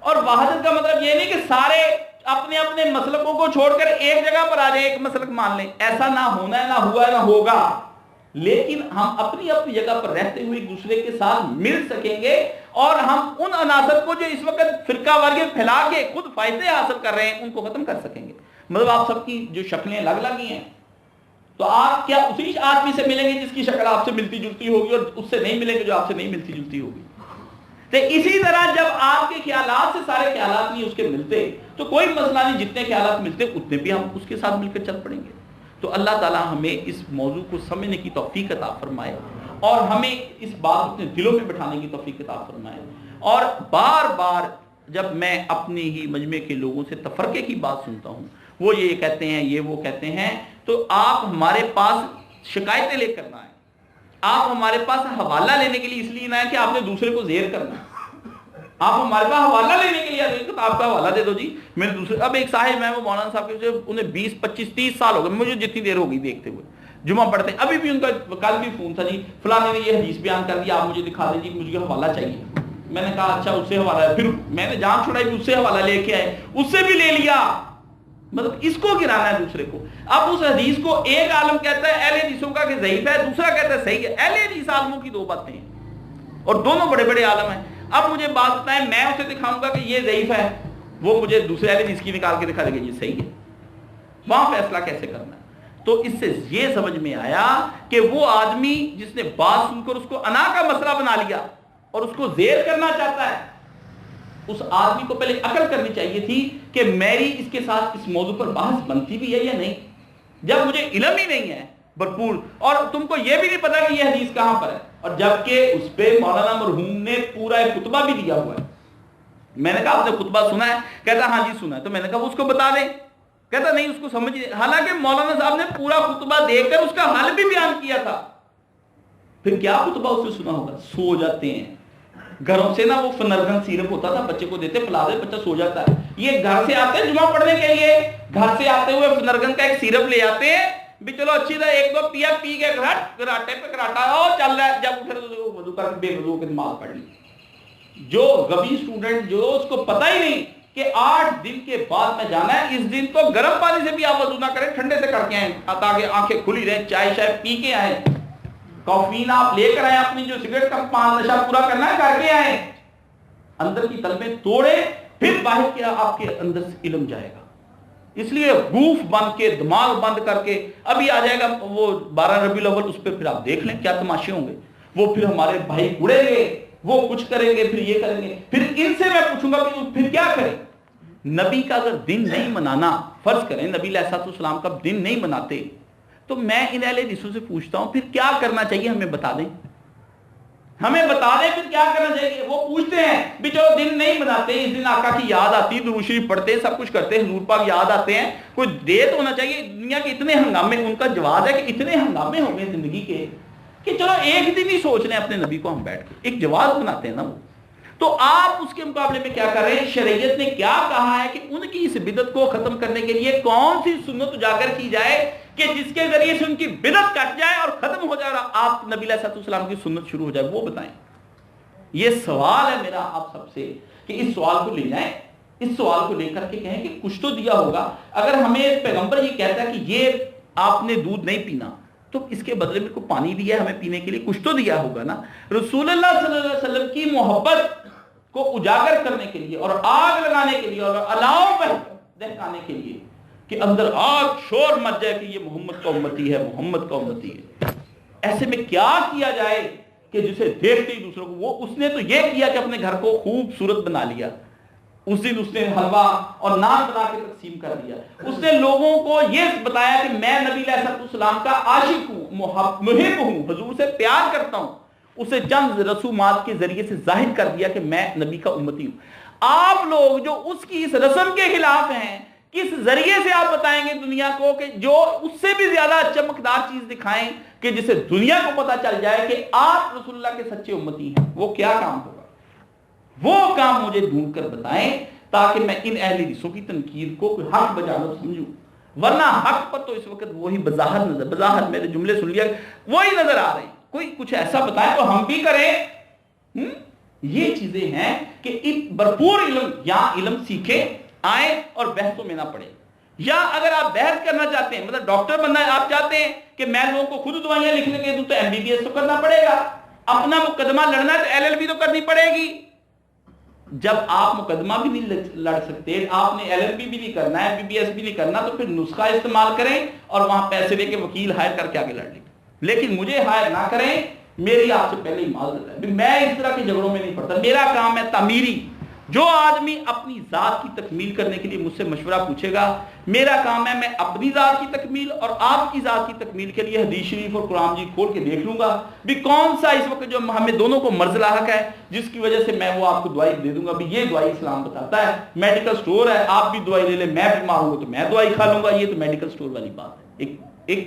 اور وحدت کا مطلب یہ نہیں کہ سارے اپنے اپنے مسلکوں کو چھوڑ کر ایک جگہ پر آ جائیں، ایک مسلک مان لیں، ایسا نہ ہونا ہے، نہ ہوا ہے، نہ ہوگا، لیکن ہم اپنی اپنی جگہ پر رہتے ہوئے ایک دوسرے کے ساتھ مل سکیں گے، اور ہم ان عناصر کو جو اس وقت فرقہ واریت پھیلا کے خود فائدے حاصل کر رہے ہیں ان کو ختم کر سکیں گے۔ مطلب آپ سب کی جو شکلیں الگ الگ ہی ہیں، تو آپ کیا اسی آدمی سے ملیں گے جس کی شکل آپ سے ملتی جلتی ہوگی، اور اس سے نہیں ملیں گے جو آپ سے نہیں ملتی جلتی ہوگی؟ تو اسی طرح جب آپ کے خیالات سے سارے خیالات نہیں اس کے ملتے تو کوئی مسئلہ نہیں، جتنے خیالات ملتے اتنے بھی ہم اس کے ساتھ مل کر چل پڑیں گے۔ تو اللہ تعالی ہمیں اس موضوع کو سمجھنے کی توفیق عطا فرمائے، اور ہمیں اس بات اپنے دلوں میں بٹھانے کی توفیق عطا فرمائے۔ اور بار بار جب میں اپنی ہی مجمع کے لوگوں سے تفرقے کی بات سنتا ہوں، وہ یہ کہتے ہیں، یہ وہ کہتے ہیں، تو آپ ہمارے پاس شکایتیں لے کر نہ آئیں، آپ ہمارے پاس حوالہ لینے کے لیے اس لیے نہ آئے کہ آپ نے دوسرے کو زیر کرنا ہے۔ آپ ہمارے پاس حوالہ لینے کے لیے آئے کہ آپ کا حوالہ دے دو جی، میں نے دوسرے، اب ایک صاحب ہیں وہ مولانا صاحب کے، انہیں 20 25 30 سال ہو گئے، مجھے جتنی دیر ہوگی دیکھتے ہوئے، جمعہ پڑھتے ہیں، ابھی بھی ان کا کل بھی فون تھا، جی فلاں نے یہ حدیث بیان کر دیا، آپ مجھے دکھا دیں جی، مجھے حوالہ چاہیے۔ میں نے کہا اچھا اس سے حوالہ ہے، پھر میں نے جان چھوڑائی بھی اس سے حوالہ لے کے آئے، اس سے بھی لے لیا، مطلب اس کو گرانا ہے دوسرے کو۔ اب اس حدیث کو ایک عالم کہتا ہے اہل حدیثوں کا کہ ضعیف ہے، دوسرا کہتا ہے صحیح ہے۔ اہل حدیث عالموں کی دو باتیں ہیں، اور دونوں بڑے بڑے عالم ہیں۔ اب مجھے بات بتائیں، میں اسے دکھاؤں گا کہ یہ ضعیف ہے، وہ مجھے دوسرے اہل حدیث کی نکال کے دکھا دے گا یہ صحیح ہے، وہاں فیصلہ کیسے کرنا ہے؟ تو اس سے یہ سمجھ میں آیا کہ وہ آدمی جس نے بات سن کر اس کو انا کا مسئلہ بنا لیا اور اس کو زیر کرنا چاہتا ہے، اس آدمی کو پہلے عقل کرنی چاہیے تھی کہ میری اس کے ساتھ اس موضوع پر بحث بنتی بھی ہے یا نہیں، جب مجھے علم ہی نہیں ہے بھرپور، اور تم کو یہ بھی نہیں پتا کہ یہ حدیث کہاں پر ہے، اور جبکہ اس پہ مولانا مرحوم نے پورا ایک خطبہ بھی دیا ہوا ہے۔ میں نے کہا آپ نے خطبہ سنا ہے؟ کہتا ہاں جی سنا ہے۔ تو میں نے کہا اس کو بتا دیں، کہتا نہیں اس کو سمجھ، حالانکہ مولانا صاحب نے پورا خطبہ دے کر اس کا حل بھی بیان کیا تھا۔ پھر کیا خطبہ اس سے سنا ہوگا؟ سو جاتے ہیں گھروں سے نا، وہ فنرگن سیرپ ہوتا تھا بچے کو دیتے، پلا دے بچہ سو جاتا ہے۔ یہ گھر سے آتے ہیں جمعہ پڑھنے کے لیے، گھر سے آتے ہوئے فنرگن کا ایک سیرپ لے آتے ہیں، بھی چلو اچھی طرح ایک دو پیا، پی کے کراٹے پہ کراٹا چل رہا ہے، جب اٹھے تو وضو کر بے وضو کے نماز پڑھ لی۔ جو غبی اسٹوڈنٹ، جو اس کو پتہ ہی نہیں کہ 8 دن کے بعد میں جانا ہے، اس دن تو گرم پانی سے بھی آپ وضو نہ کریں، ٹھنڈے سے کر کے آئیں تاکہ آنکھیں کھلی رہیں، چائے شائے پی کے آئیں، کافین آپ لے کر آئیں، اپنی جو سگریٹ کا پان نشہ پورا کرنا ہے کر کے آئیں، اندر کی طلبیں توڑے، پھر باہر کیا آپ کے اندر سے علم جائے گا۔ اس لیے گوف بند کے، دماغ بند کر کے، ابھی آ جائے گا وہ 12 ربیع الاول، اس پہ پھر آپ دیکھ لیں کیا تماشے ہوں گے، وہ پھر ہمارے بھائی اڑیں گے، وہ کچھ کریں گے، پھر یہ کریں گے، پھر ان سے میں پوچھوں گا کہ پھر کیا کریں؟ نبی کا اگر دن نہیں منانا، فرض کریں نبی علیہ السلام کا دن نہیں مناتے، تو میں ان اہل حدیثوں سے پوچھتا ہوں پھر کیا کرنا چاہیے؟ ہمیں بتا دیں، ہمیں بتا دیں پھر کیا کرنا چاہیے۔ وہ پوچھتے ہیں بھی چلو دن نہیں مناتے، اس دن آقا کی یاد آتی، درود شریف پڑھتے ہیں، سب کچھ کرتے ہیں، حضور پاک یاد آتے ہیں، کوئی دے تو ہونا چاہیے۔ دنیا کے اتنے ہنگامے، ان کا جواب ہے کہ اتنے ہنگامے ہو گئے زندگی کے کہ چلو ایک دن ہی سوچ لیں اپنے نبی کو، ہم بیٹھ کے ایک جواب بناتے ہیں نا وہ۔ تو آپ اس کے مقابلے میں کیا کر رہے ہیں؟ شریعت نے کیا کہا ہے کہ ان کی اس بدعت کو ختم کرنے کے لیے کون سی سنت اجاگر کی جائے کہ جس کے ذریعے سے ان کی بدعت کٹ جائے اور ختم ہو جائے، آپ نبی علیہ السلام کی سنت شروع ہو جائے، وہ بتائیں۔ یہ سوال ہے میرا آپ سب سے کہ اس سوال کو لے جائیں، اس سوال کو لے کر کے کہیں کہ کچھ تو دیا ہوگا۔ اگر ہمیں پیغمبر یہ کہتا ہے کہ یہ آپ نے دودھ نہیں پینا، تو اس کے بدلے میں کو پانی دیا ہمیں پینے کے لیے، کچھ تو دیا ہوگا نا۔ رسول اللہ صلی اللہ علیہ وسلم کی محبت کو اجاگر کرنے کے لیے اور آگ لگانے کے لیے اور الاؤ پہ دہکانے کے لیے کہ اندر آگ شور مچ جائے کہ یہ محمد کا امتی ہے، محمد کا امتی ہے، ایسے میں کیا کیا جائے کہ جسے دیکھتے ہی دوسروں کو، وہ اس نے تو یہ کیا کہ اپنے گھر کو خوبصورت بنا لیا، اس دن اس نے حلوہ اور نان بنا کے تقسیم کر دیا، اس نے لوگوں کو یہ بتایا کہ میں نبی علیہ السلام کا عاشق ہوں، محب ہوں، حضور سے پیار کرتا ہوں، اسے چند رسومات کے ذریعے سے ظاہر کر دیا کہ میں نبی کا امتی ہوں۔ آپ لوگ جو اس کی اس رسم کے خلاف ہیں، کس ذریعے سے آپ بتائیں گے دنیا کو کہ جو اس سے بھی زیادہ چمکدار چیز دکھائیں کہ جسے دنیا کو پتا چل جائے کہ آپ رسول اللہ کے سچے امتی ہیں؟ وہ کیا کام ہوگا؟ وہ کام مجھے ڈھونڈ کر بتائیں تاکہ میں ان اہل حدیثوں کی تنقید کو کوئی حق بجانب سمجھوں، ورنہ حق پر تو اس وقت وہی بظاہر میرے جملے سن لیا وہی نظر آ رہے ہیں۔ کوئی کچھ ایسا بتائے تو ہم بھی کریں۔ یہ چیزیں ہیں کہ بھرپور علم، یہاں علم سیکھیں، آئیں اور بحثوں میں نہ پڑے. یا اگر آپ بحث کرنا چاہتے ہیں، مطلب ڈاکٹر بننا ہے، آپ چاہتے ہیں کہ میں لوگوں کو خود دوائیاں لکھنے کے دوں، تو MBBS تو کرنا پڑے گا. اپنا مقدمہ لڑنا ہے تو LLB تو کرنی پڑے گی. جب آپ مقدمہ بھی نہیں لڑ سکتے، آپ نے LLB بھی نہیں کرنا ہے، MBBS بھی نہیں کرنا، تو پھر نسخہ استعمال کریں اور وہاں پیسے دے کے وکیل ہائر کر کے آگے لڑ لیں. لیکن مجھے ہائر نہ کریں، میری آپ سے پہلے ہی معذرت ہے، میں اس طرح کے جھگڑوں میں نہیں پڑتا. میرا کام ہے تعمیری. جو آدمی اپنی ذات کی تکمیل کرنے کے لیے مجھ سے مشورہ پوچھے گا، میرا کام ہے میں اپنی ذات کی تکمیل اور آپ کی ذات کی تکمیل کے لیے حدیث شریف اور قرآن جی کھول کے دیکھ لوں گا بھی کون سا اس وقت جو ہمیں دونوں کو مرض لاحق ہے، جس کی وجہ سے میں وہ آپ کو دوائی دے دوں گا بھی یہ دوائی اسلام بتاتا ہے. میڈیکل سٹور ہے، آپ بھی دوائی لے لیں، میں بیمار ہوں گا تو میں دوائی کھا لوں گا. یہ تو میڈیکل سٹور والی بات ہے.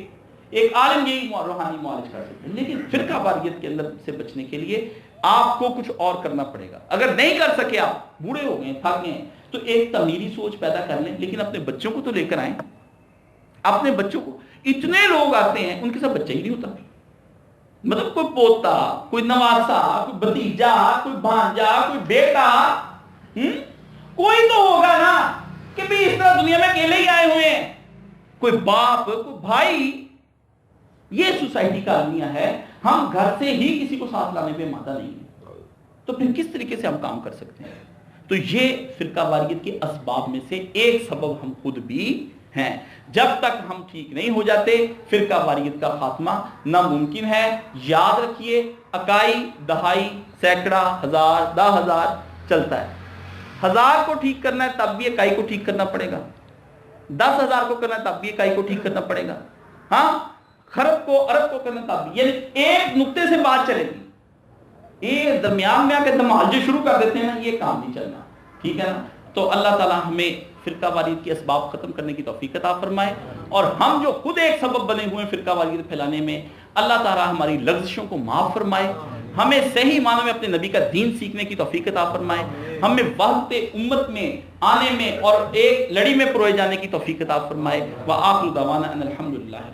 ایک عالم یہی روحانی معالج کر سکتے ہیں. لیکن فرقہ واریت کے اندر سے بچنے کے لیے آپ کو کچھ اور کرنا پڑے گا. اگر نہیں کر سکے، آپ بوڑھے ہو گئے، تھک گئے، تو ایک تعمیری سوچ پیدا کر لیں. لیکن اپنے بچوں کو تو لے کر آئیں. اپنے بچوں کو، اتنے لوگ آتے ہیں ان کے ساتھ بچہ ہی نہیں ہوتا. مطلب کوئی پوتا، کوئی نواسا، کوئی بھتیجا، کوئی بھانجا، کوئی بیٹا، کوئی تو ہوگا نا کہ بھی اس طرح دنیا میں اکیلے ہی آئے ہوئے ہیں. کوئی باپ، کوئی بھائی. یہ سوسائٹی کا المیہ ہے. ہم گھر سے ہی کسی کو ساتھ لانے پہ مادہ نہیں ہے، تو پھر کس طریقے سے ہم کام کر سکتے ہیں؟ تو یہ فرقہ واریت کے اسباب میں سے ایک سبب ہم خود بھی ہیں. جب تک ہم ٹھیک نہیں ہو جاتے، فرقہ واریت کا خاتمہ ناممکن ہے. یاد رکھیے، اکائی، دہائی، سینکڑا، ہزار، 10,000 چلتا ہے. 1000 کو ٹھیک کرنا ہے تب بھی اکائی کو ٹھیک کرنا پڑے گا. 10,000 کو کرنا ہے تب بھی اکائی کو ٹھیک کرنا پڑے گا. ہاں، خرب کو ارب کو کرنا تب بھی، یعنی ایک نقطے سے بات چلے گی. یہ درمیان میں آ کے دمالجے شروع کر دیتے ہیں نا، یہ کام نہیں چلنا. ٹھیک ہے نا؟ تو اللہ تعالیٰ ہمیں فرقہ واریت کے اسباب ختم کرنے کی توفیق عطا فرمائے، اور ہم جو خود ایک سبب بنے ہوئے ہیں فرقہ واریت پھیلانے میں، اللہ تعالیٰ ہماری لغزشوں کو معاف فرمائے. ہمیں صحیح معنوں میں اپنے نبی کا دین سیکھنے کی توفیق عطا فرمائے. ہمیں وحدت امت میں آنے میں اور ایک لڑی میں پروئے جانے کی توفیق عطا فرمائے. وآخر دعوانا ان الحمدللہ.